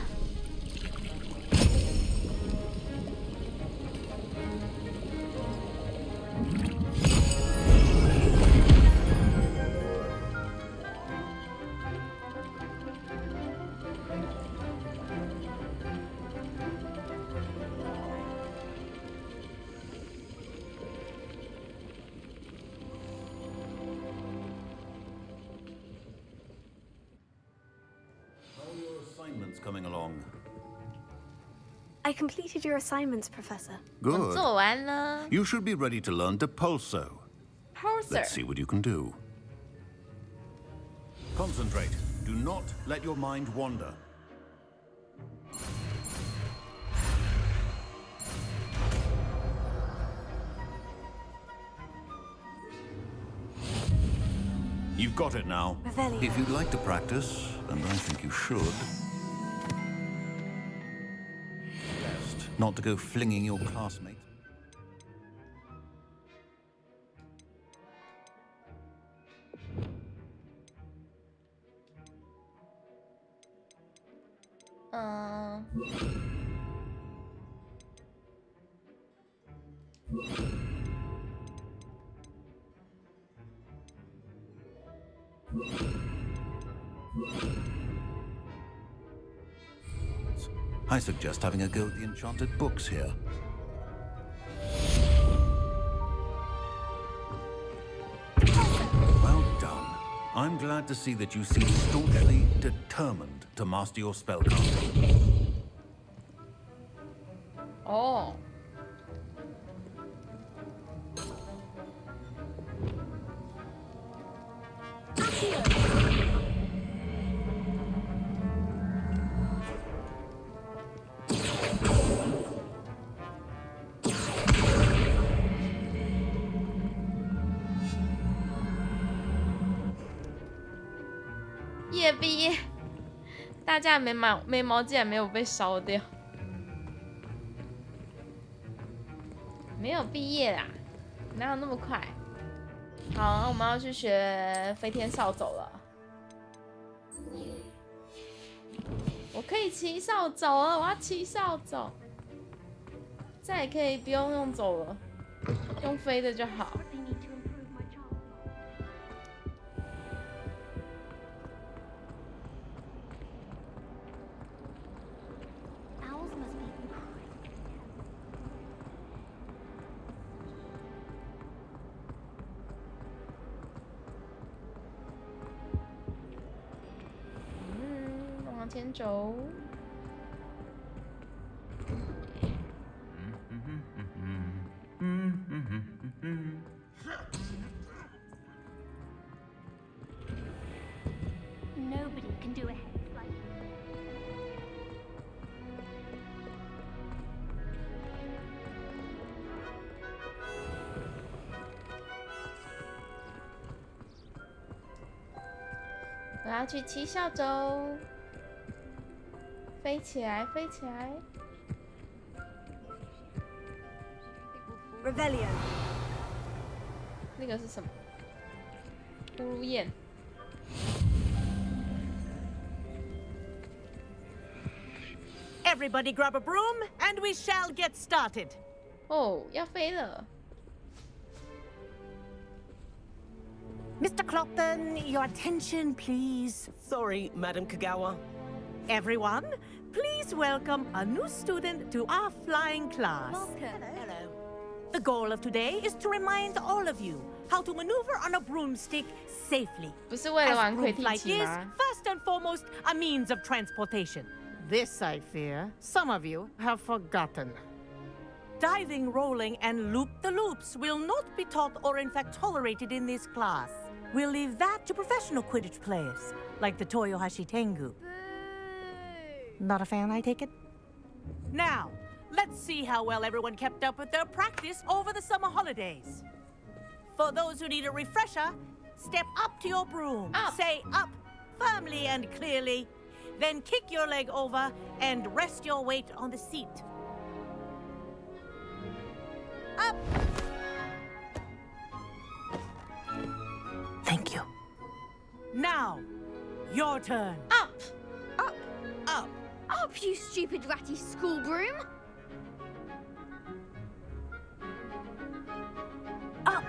Coming along. I completed your assignments, Professor. Good. 做完了。 You should be ready to learn to pulso. Pulsar. Let's see what you can do. Concentrate. Do not let your mind wander. You've got it now. Revelio. If you'd like to practice, and I think you should, best not to go flinging your classmates. I suggest having a go at the enchanted books here. Well done. I'm glad to see that you seem staunchly determined to master your spellcasting. Oh.夜毕业，大家眉毛竟然没有被烧掉，没有毕业啦，哪有那么快？好，我们要去学飞天扫帚了。我可以骑扫帚了，我要骑扫帚。再也可以不用用走了，用飞的就好。往前走。Nobody can do a head like 我要去骑扫帚，飞起来，飞起来。Revelio。那个是什么？呼噜燕。Everybody grab a broom, and we shall get started. 哦，要飞了。Mr. Clopton, your attention, please. Sorry, Madam Kagawa. Everyone, please welcome a new student to our flying class. Hello. The goal of today is to remind all of you how to maneuver on a broomstick safely. 不是为了玩 As 魁 broom 地 flight 奇 is, 吗？ first and foremost, a means of transportation. This, I fear, some of you have forgotten. Diving, rolling, and loop-the-loops will not be taught or in fact tolerated in this class. We'll leave that to professional Quidditch players, like the Toyohashi Tengu. Not a fan, I take it? Now, let's see how well everyone kept up with their practice over the summer holidays. For those who need a refresher, step up to your broom. Up. Say up firmly and clearly. Then kick your leg over and rest your weight on the seat. Up! Thank you. Now, your turn. Up! Up! Up! Up, you stupid ratty school broom! Up!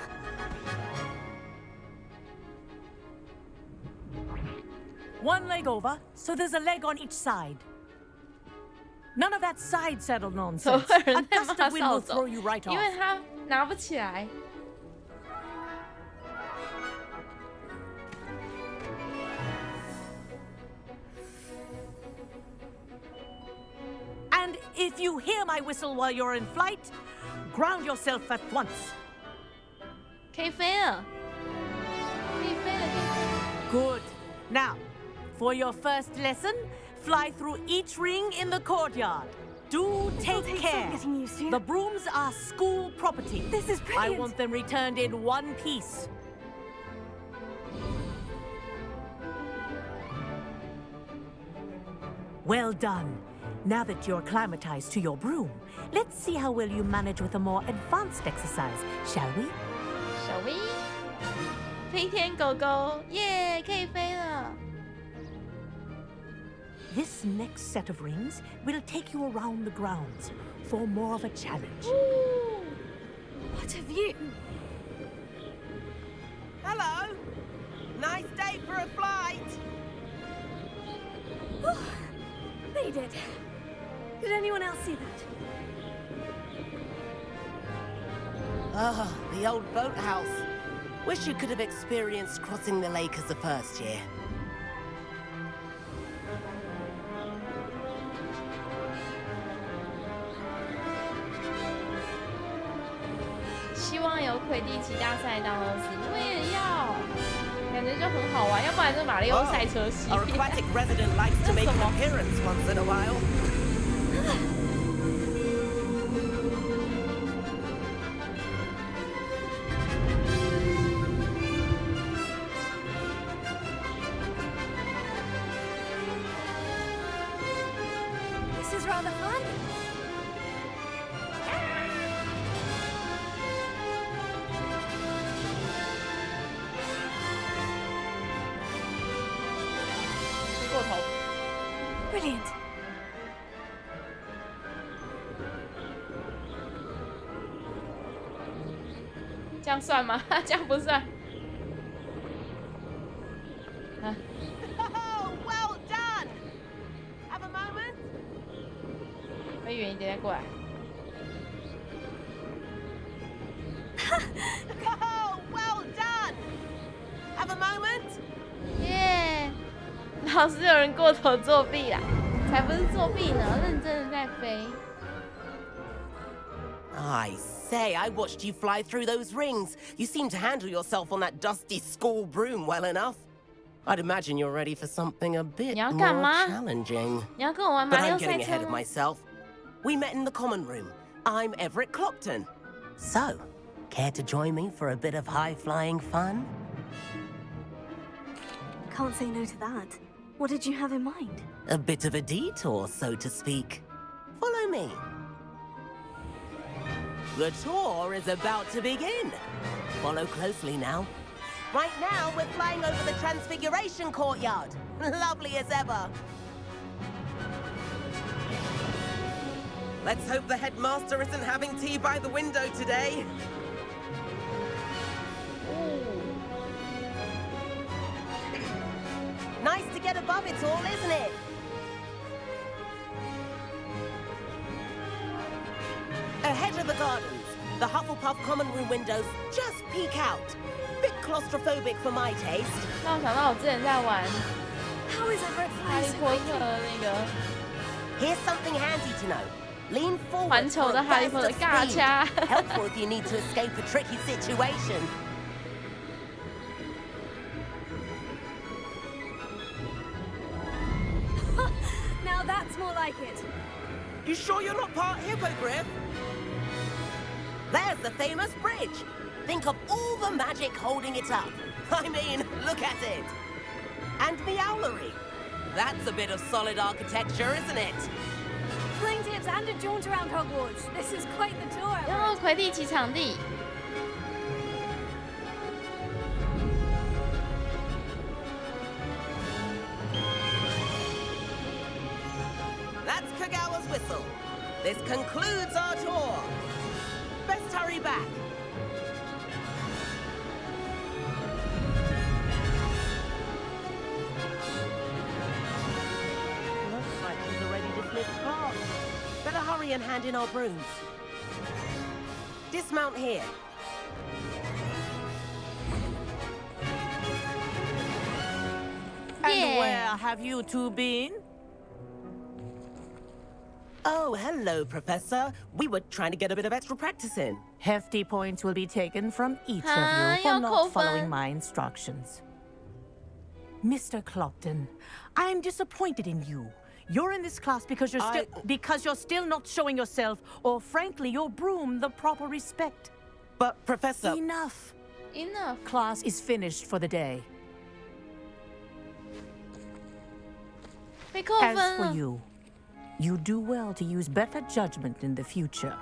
One leg over, so there's a leg on each side. None of that side saddle 怎么 nonsense. 会有 A 人在 gust 骂 of wind 扫 will 帚 throw you right 因为 off. 他拿不起来。And if you hear my whistle while you're in flight, ground yourself at once. 可以飞了，可以飞了，可以飞了。 Good. Now, for your first lesson, fly through each ring in the courtyard. Do take take some care. getting used to. The brooms are school property. This is I brilliant. want them returned in one piece. Well done. Now that you're acclimatized to your broom, let's see how well you manage with a more advanced exercise, shall we? Shall we？ 飞天狗狗，耶，可以飞了。 This next set of rings will take you around the grounds for more of a challenge. What a view! Hello. Nice day for a flight. Made it. Did anyone else see that? Ah, the old boathouse. Wish you could have experienced crossing the lake as a first year. 希望有魁地奇大赛当 OC， 我也要，感觉就很好玩，要不然就马里奥赛车系 Our 列。 aquatic resident likes to make an appearance once in a while. This is rather fun. Brilliant. 这样算吗？这样不算。啊 Oh, well done! Have a moment? 飞远一点再过来。Oh, well done! Have a moment? 耶！老师有人过头作弊啦，才不是作弊呢，认真的在飞。I say, I watched you fly through those rings. You seem to handle yourself on that dusty school broom well enough. I'd imagine you're ready for something a bit more challenging. 你要跟我玩 But 马里 I'm 奥赛 getting 车 ahead of 吗？ myself. We met in the common room. I'm Everett Clopton. So, care to join me for a bit of high-flying fun? Can't say no to that. What did you have in mind? A bit of a detour, so to speak. Follow me. The tour is about to begin. Follow closely now. Right now, we're flying over the Transfiguration Courtyard. Lovely as ever. Let's hope the headmaster isn't having tea by the window today. Nice to get above it all, isn't it? Ahead of the gardens, the Hufflepuff common room windows just peek out. Bit claustrophobic for my taste. 让我想到我之前在玩 How is Everett 哈利 flying so 波 quickly? 特的那个 Here's something handy to know. Lean 环 forward 球 for 的 a 哈利 burst 波特 of 尬 speed. 掐。 Helpful if you need to escape a tricky situation. Now that's more like it. You sure you're not part hippogriff? There's the famous bridge. Think of all the magic holding it up. I mean, look at it. And Meowlery. That's a bit of solid architecture, isn't it? Flying tips and a jaunt around Hogwarts. This is quite the tour. 然后魁地奇场地。 That's Kagawa's whistle. This concludes our tour. Best hurry back. Looks like she's already dismissed class. Better hurry and hand in our brooms. Dismount here. And where have you two been? Oh, hello, Professor. We were trying to get a bit of extra practice in. Hefty points will be taken from each of Ah, you for要扣 not 分。 following my instructions. Mr. Clopton, I'm disappointed in you. You're in this class because you're still not showing yourself, or frankly, your broom the proper respect. But, Professor... Enough. Enough. Class is finished for the day. 被扣分 As for 了。 you, you do well to use better judgment in the future.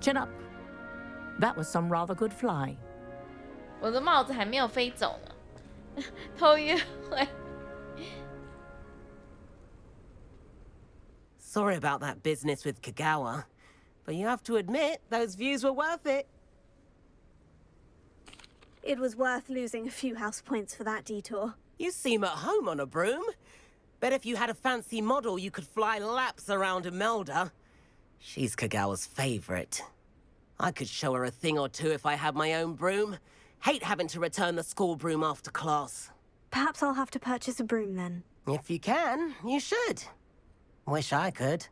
Chin up. That was some rather good flying. 我的帽子还没有飞走呢，偷约会。 Sorry about that business with Kagawa, but you have to admit those views were worth it. It was worth losing a few house points for that detour. You seem at home on a broom. Bet if you had a fancy model, you could fly laps around Imelda. She's Kagawa's favorite. I could show her a thing or two if I had my own broom. Hate having to return the school broom after class. Perhaps I'll have to purchase a broom then. If you can, you should. Wish I could.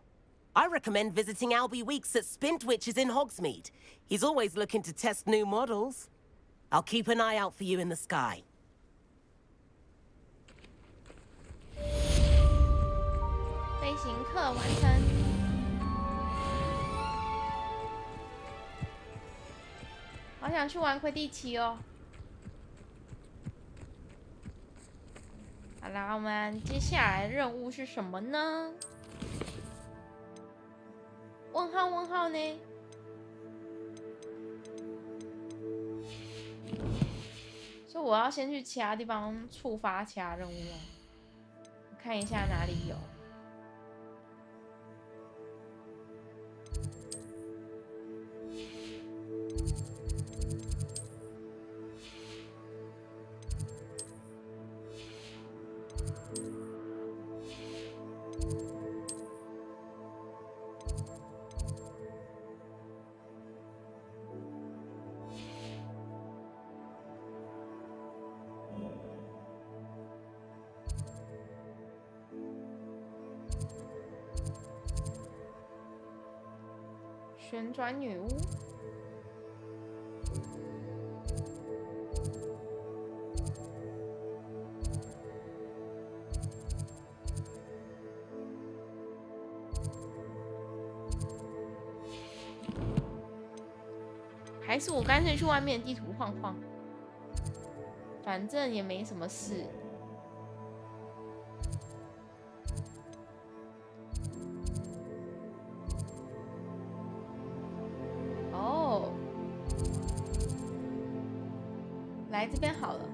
I recommend visiting Albie Weeks at Spintwitches in Hogsmeade. He's always looking to test new models. I'll keep an eye out for you in the sky. 飞行课完成。好想去玩魁地奇哦。好啦，我们接下来任务是什么呢？问号问号呢？所以我要先去其他地方触发其他任务哦。看一下哪里有。旋转女巫，还是我干脆去外面地图晃晃，反正也没什么事。来这边好了，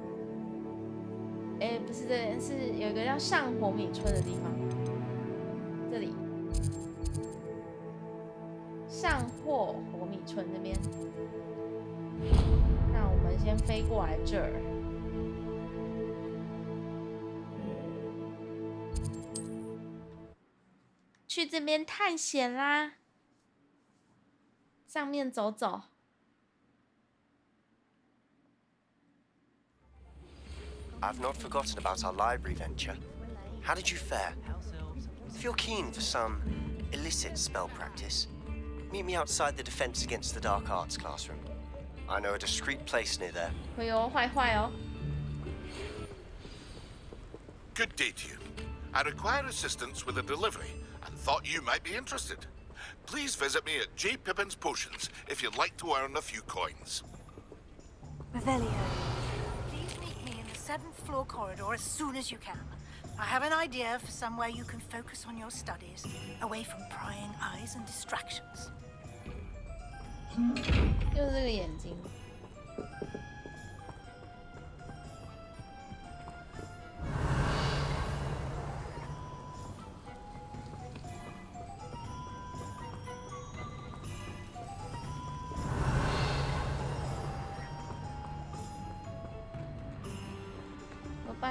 哎，不是这边，是有一个叫上火米村的地方，这里，上火米村这边，那我们先飞过来这儿，去这边探险啦，上面走走。I've not forgotten about our library venture. How did you fare? If you're keen for some illicit spell practice, meet me outside the Defense Against the Dark Arts classroom. I know a discreet place near there. 会哦，坏坏哦。Good day to you. I require assistance with a delivery and thought you might be interested. Please visit me at J. Pippin's Potions if you'd like to earn a few coins. Revelio. 7th floor corridor as soon as you can. I have an idea for somewhere you can focus on your studies, away from prying eyes and distractions. 就是这个眼睛。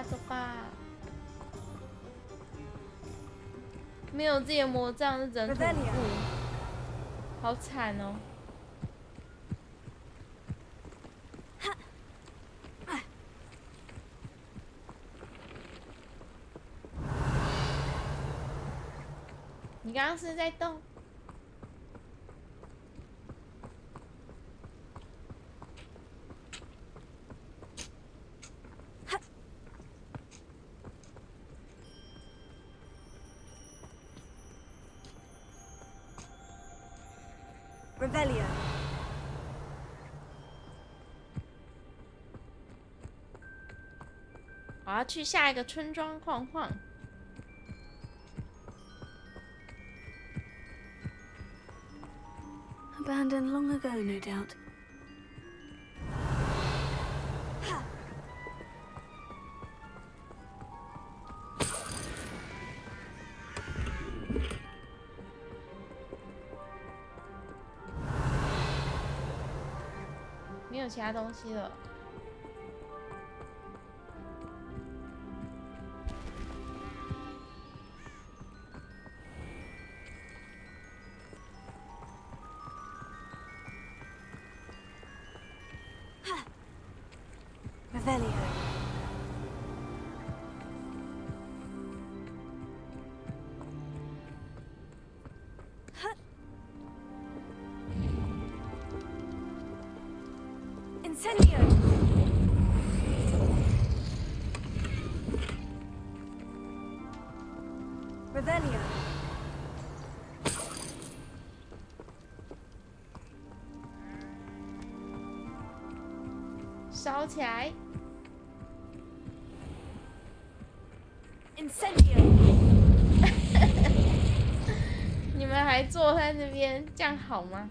走吧，没有自己的魔杖是真恐怖，好惨哦！你刚刚是在动？ Revelio. 我要去下一个村庄晃晃。Abandoned long ago, no doubt. 没有其他东西了。Revelio. Incendio! Revelio. 烧起来 ！Incendio！ 你们还坐在那边，这样好吗？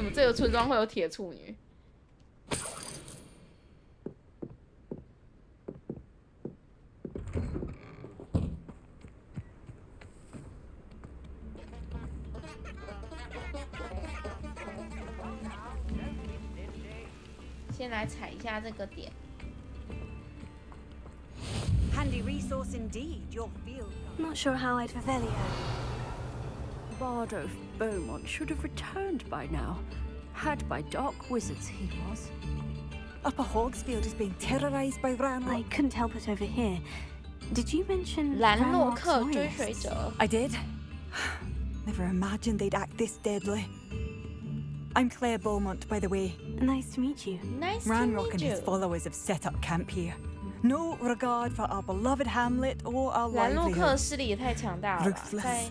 么这个村庄会有铁处女？先来踩一下这个点。 Handy resource indeed, your field. Not sure how I'd Revelio. Bard of Beaumont should have returned by now. Had by dark wizards he was. Upper Hogsfield is being terrorized by Ranrock. I couldn't help it over here. Did you mention 兰洛克 Ranrock's 追随 loyalists? 者 I did. Never imagined they'd act this deadly. I'm Claire Beaumont, by the way. Nice to meet you. Nice to Ranrock meet and his you. followers have set up camp here. No regard for our beloved hamlet or our 兰洛克 livelihood. 势力也太强大了吧，在 Ruthless.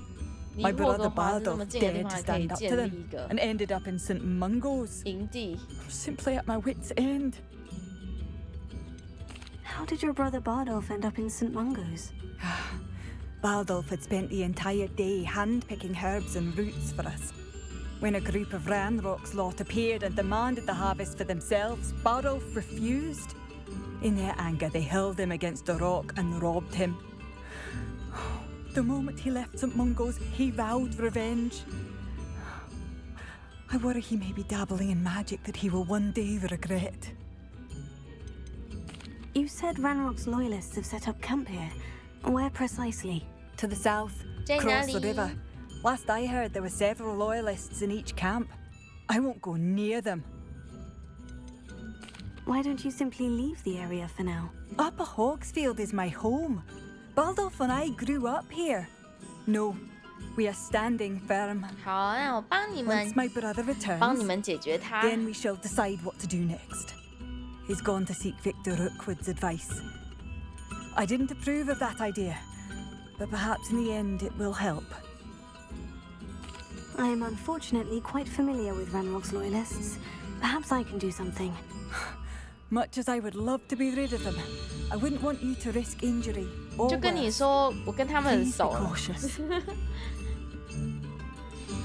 离 My 霍格 brother 华兹这么 Bardolph 近的地 dared 方 to 还可以 stand up to 建立 them 一个 and ended up in St. Mungo's. 营地。 Simply at my wits' end. How did your brother Bardolph end up in St. Mungo's? Bardolph had spent the entire day hand-picking herbs and roots for us. When a group of Ranrock's lot appeared and demanded the harvest for themselves, Bardolph refused. In their anger, they hurled him against a rock and robbed him. The moment he left St. Mungo's, he vowed revenge. I worry he may be dabbling in magic that he will one day regret. You said Ranrock's loyalists have set up camp here. Where precisely? To the south, across the river. Last I heard, there were several loyalists in each camp. I won't go near them. Why don't you simply leave the area for now? Upper Hogsfield is my home. Bardolph and I grew up here. No, we are standing firm. 好，那我帮你们 Once my brother 帮你 returns, 们解决它。 then we shall decide what to do next. He's gone to seek Victor Rookwood's advice. I didn't approve of that idea, but perhaps in the end it will help. I am unfortunately quite familiar with Ranrock's loyalists. Perhaps I can do something. Much as I would love to be rid of them, I wouldn't want you to risk injury or 就跟你 worse. 说，我跟他们很 Please be 熟了。 cautious.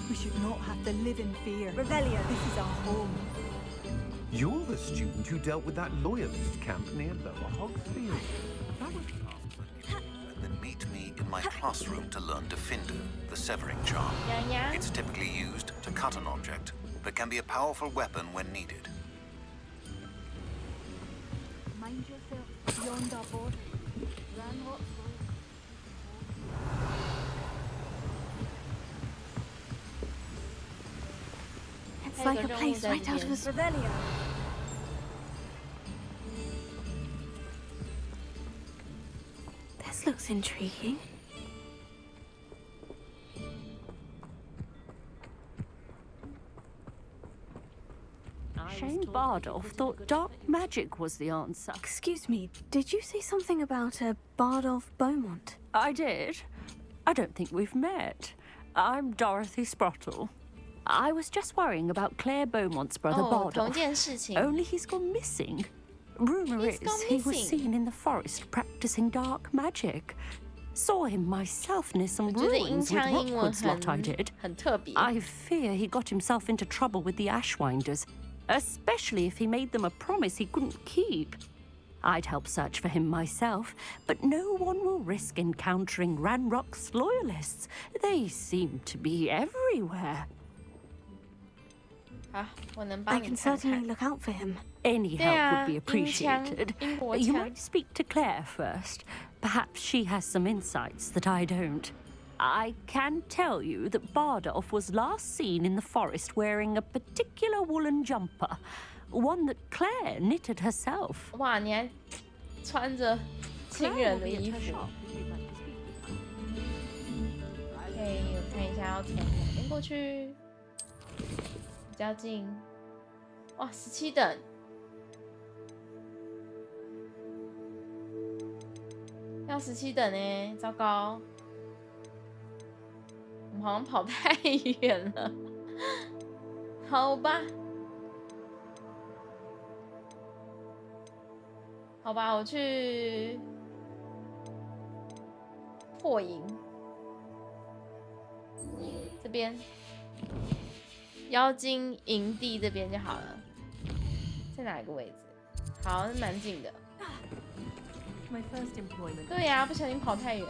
We should not have to live in fear. Revelio, this is our home. You're the student who dealt with that loyalist camp near Lower Hogsfield. Then meet me in my classroom to learn Defindo, the severing charm. It's typically used to cut an object, but can be a powerful weapon when needed. Mind yourself beyond our border. Ranrock's It's like a place right out of a Revelio. This looks intriguing. Shane Bardolph thought dark magic was the answer. Excuse me, did you say something about a Bardolph Beaumont? I did. I don't think we've met. I'm Dorothy Sprottle. I was just worrying about Claire Beaumont's brother 哦，同 Bardolph. 件事情。 Only he's gone missing. Rumour He's is gone he was missing. seen in the forest practicing dark magic. Saw him myself near some 我觉得音 ruins with 腔英文 Rookwood's lot I did. 很特别。 I fear he got himself into trouble with the Ashwinders, especially if he made them a promise he couldn't keep. I'd help search for him myself, but no one will risk encountering Ranrock's loyalists. They seem to be everywhere. 好，我能 I 帮你 can 看 certainly 看。 look out for him. Any 对 help 啊 would be 音腔 appreciated. 英国 You 腔 might speak to Claire first. Perhaps she has some insights that I don't. I can tell you that Bardolph was last seen in the forest wearing a particular woolen jumper, one that Claire knitted herself. 哇，你还穿着亲人的衣服。OK，我看一下要从哪边过去，比较近。哇，17等。要17等呢，糟糕，我们好像跑太远了。好吧，好吧，我去破营这边。妖精营地这边就好了，在哪一个位置？好，蛮近的。对呀、不小心跑太远，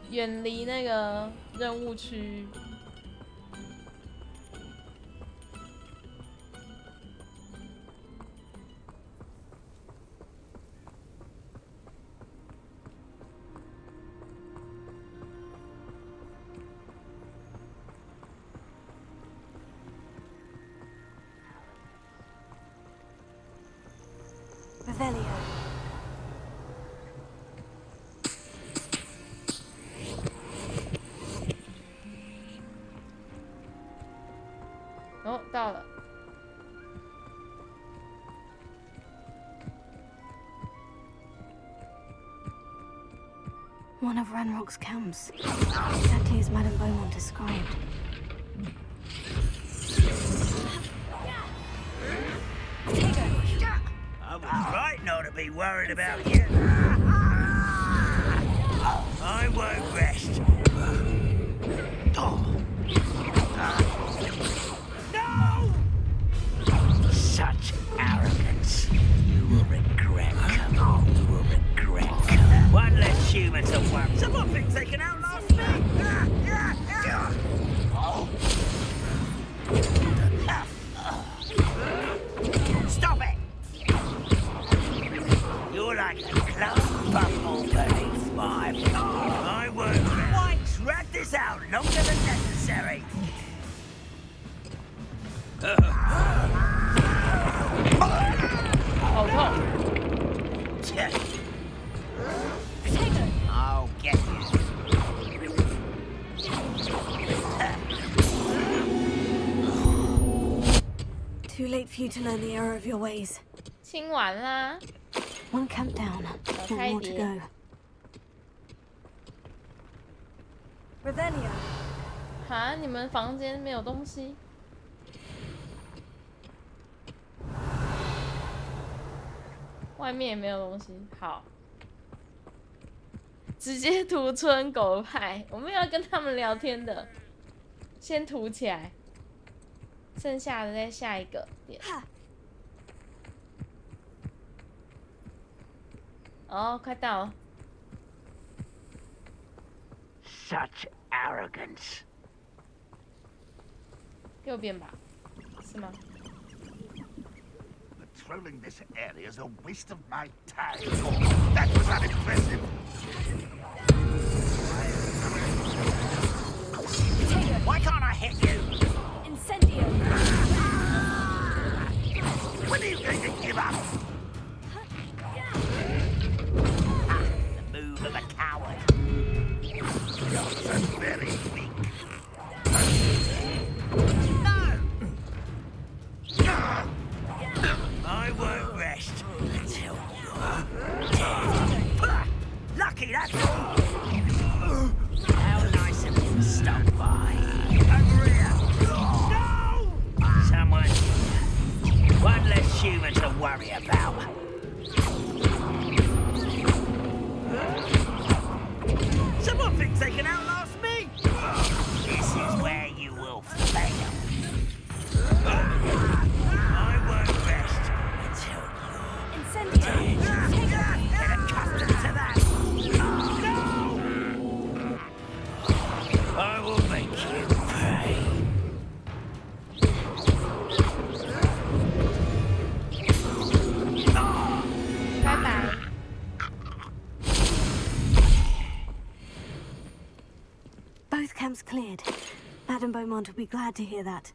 远离那个任务区。Revelio. Oh, 到了。One of Ranrock's camps, exactly as Madame Beaumont described. I was right not to be worried about you. I won't rest. No! Such arrogance. You will regret. You will regret. One less human to work. Someone thinks they can outlast me. Stop it! You're like a close buffalo beneath my thumb. I won't. Why drag this out longer than necessary? Oh, no. I'll get you. Too late for you to learn the error of your ways. 清完啦。 One camp down, one more to go. Revelio. 哈，你们房间没有东西？外面也没有东西。好，直接屠村狗派，我们要跟他们聊天的，先屠起来，剩下的再下一个点。哦，快到了。Such arrogance. 右边吧，是吗？ Patrolling this area is a waste of my time. That was unimpressive. Why can't I hit you? Incendio. When are you going to give up? The move of a coward. You're so very weak. I won't rest until you're dead. Lucky, that's all. How nice of you to stop by. Over here. No! Someone. One less human to worry about. Someone thinks they can outlast me. This is where you will fail. I won't rest until you're dead. Get accustomed to that. No! I will make you pay. Bye bye. Both camps cleared. Madame Beaumont will be glad to hear that.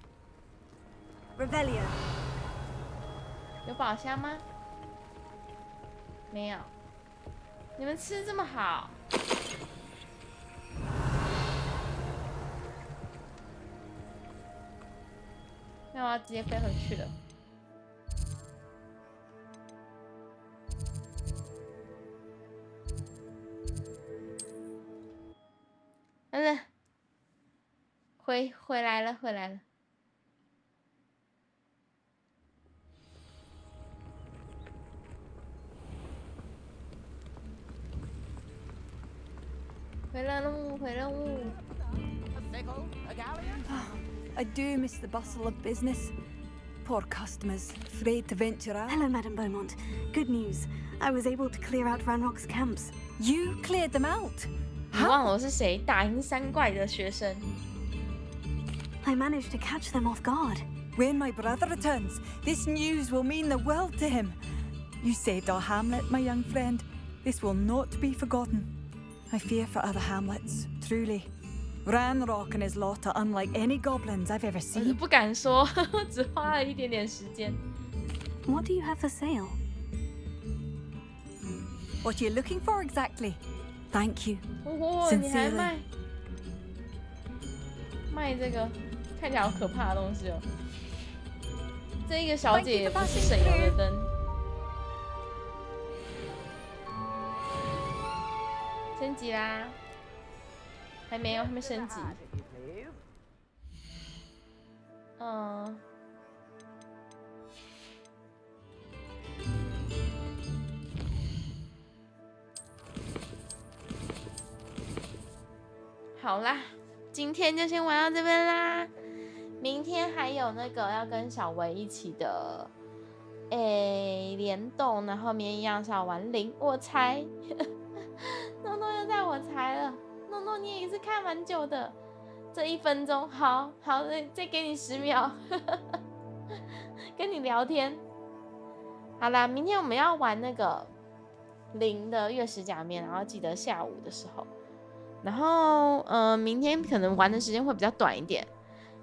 Revelio. 有宝箱吗？没有。你们吃这么好。那我要直接飞回去了。回来了，回来了。回任务，回任务。I do miss the bustle of business. Poor customers, afraid to venture out. Hello, Madame Beaumont. Good news. I was able to clear out Ranrock's camps. You cleared them out? 你忘了我是谁？打赢3怪的学生。I managed to catch them off guard. When my brother returns, this news will mean the world to him. You saved our hamlet, my young friend. This will not be forgotten. I fear for other hamlets, truly. Ranrock and his lot are unlike any goblins I've ever 我 seen. 不敢说，只花了一点点时间。What do you have for sale? What are you looking for exactly? Thank you. 哦，你还卖这个看起来好可怕的东西哦。这一个小姐也不是省油的灯。升级啦？还没有，还没升级。好啦，今天就先玩到这边啦。明天还有那个要跟小维一起的，联动，然后明天一样是要玩0，我猜。诺诺又在我猜了，诺诺你也是看蛮久的，这1分钟，好，再给你10秒，跟你聊天。好啦，明天我们要玩那个0的月食假面，然后记得下午的时候。然后明天可能玩的时间会比较短一点，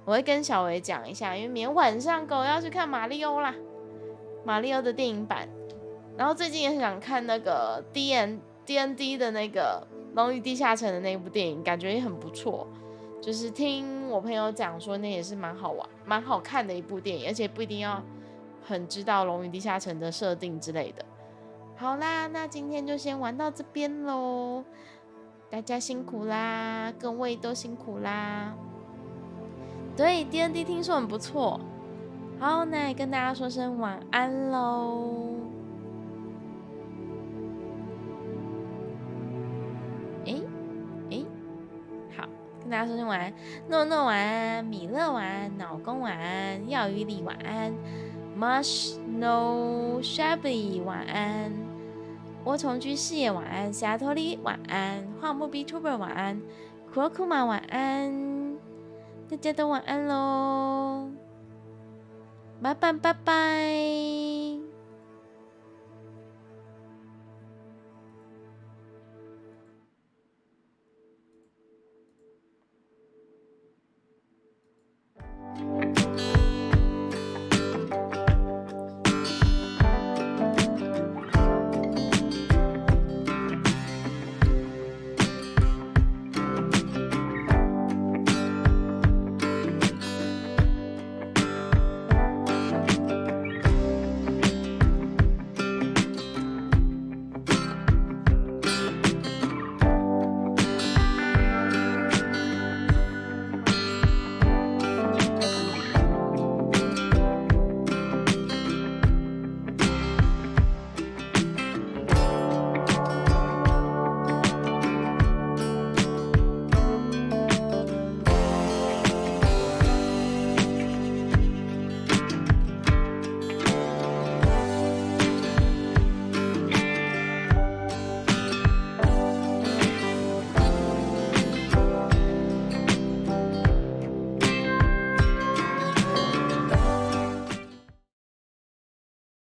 我会跟小维讲一下，因为明天晚上狗要去看马里欧啦，马里欧的电影版。然后最近也很想看那个 D&D 的那个《龙与地下城》的那部电影，感觉也很不错。就是听我朋友讲说，那也是蛮好玩、蛮好看的一部电影，而且不一定要很知道《龙与地下城》的设定之类的。好啦，那今天就先玩到这边咯。大家辛苦啦，各位都辛苦啦。对 ，D&D 听说很不错。好，那也跟大家说声晚安喽。好，跟大家说声晚安。诺诺晚安，米勒晚安，老公晚安，耀宇里晚安 ，Mush No Shabby 晚安。涡虫居视野晚安，霞头里晚安，画木 B-Tuber 晚安，库库玛晚安，大家都晚安喽，拜拜拜拜。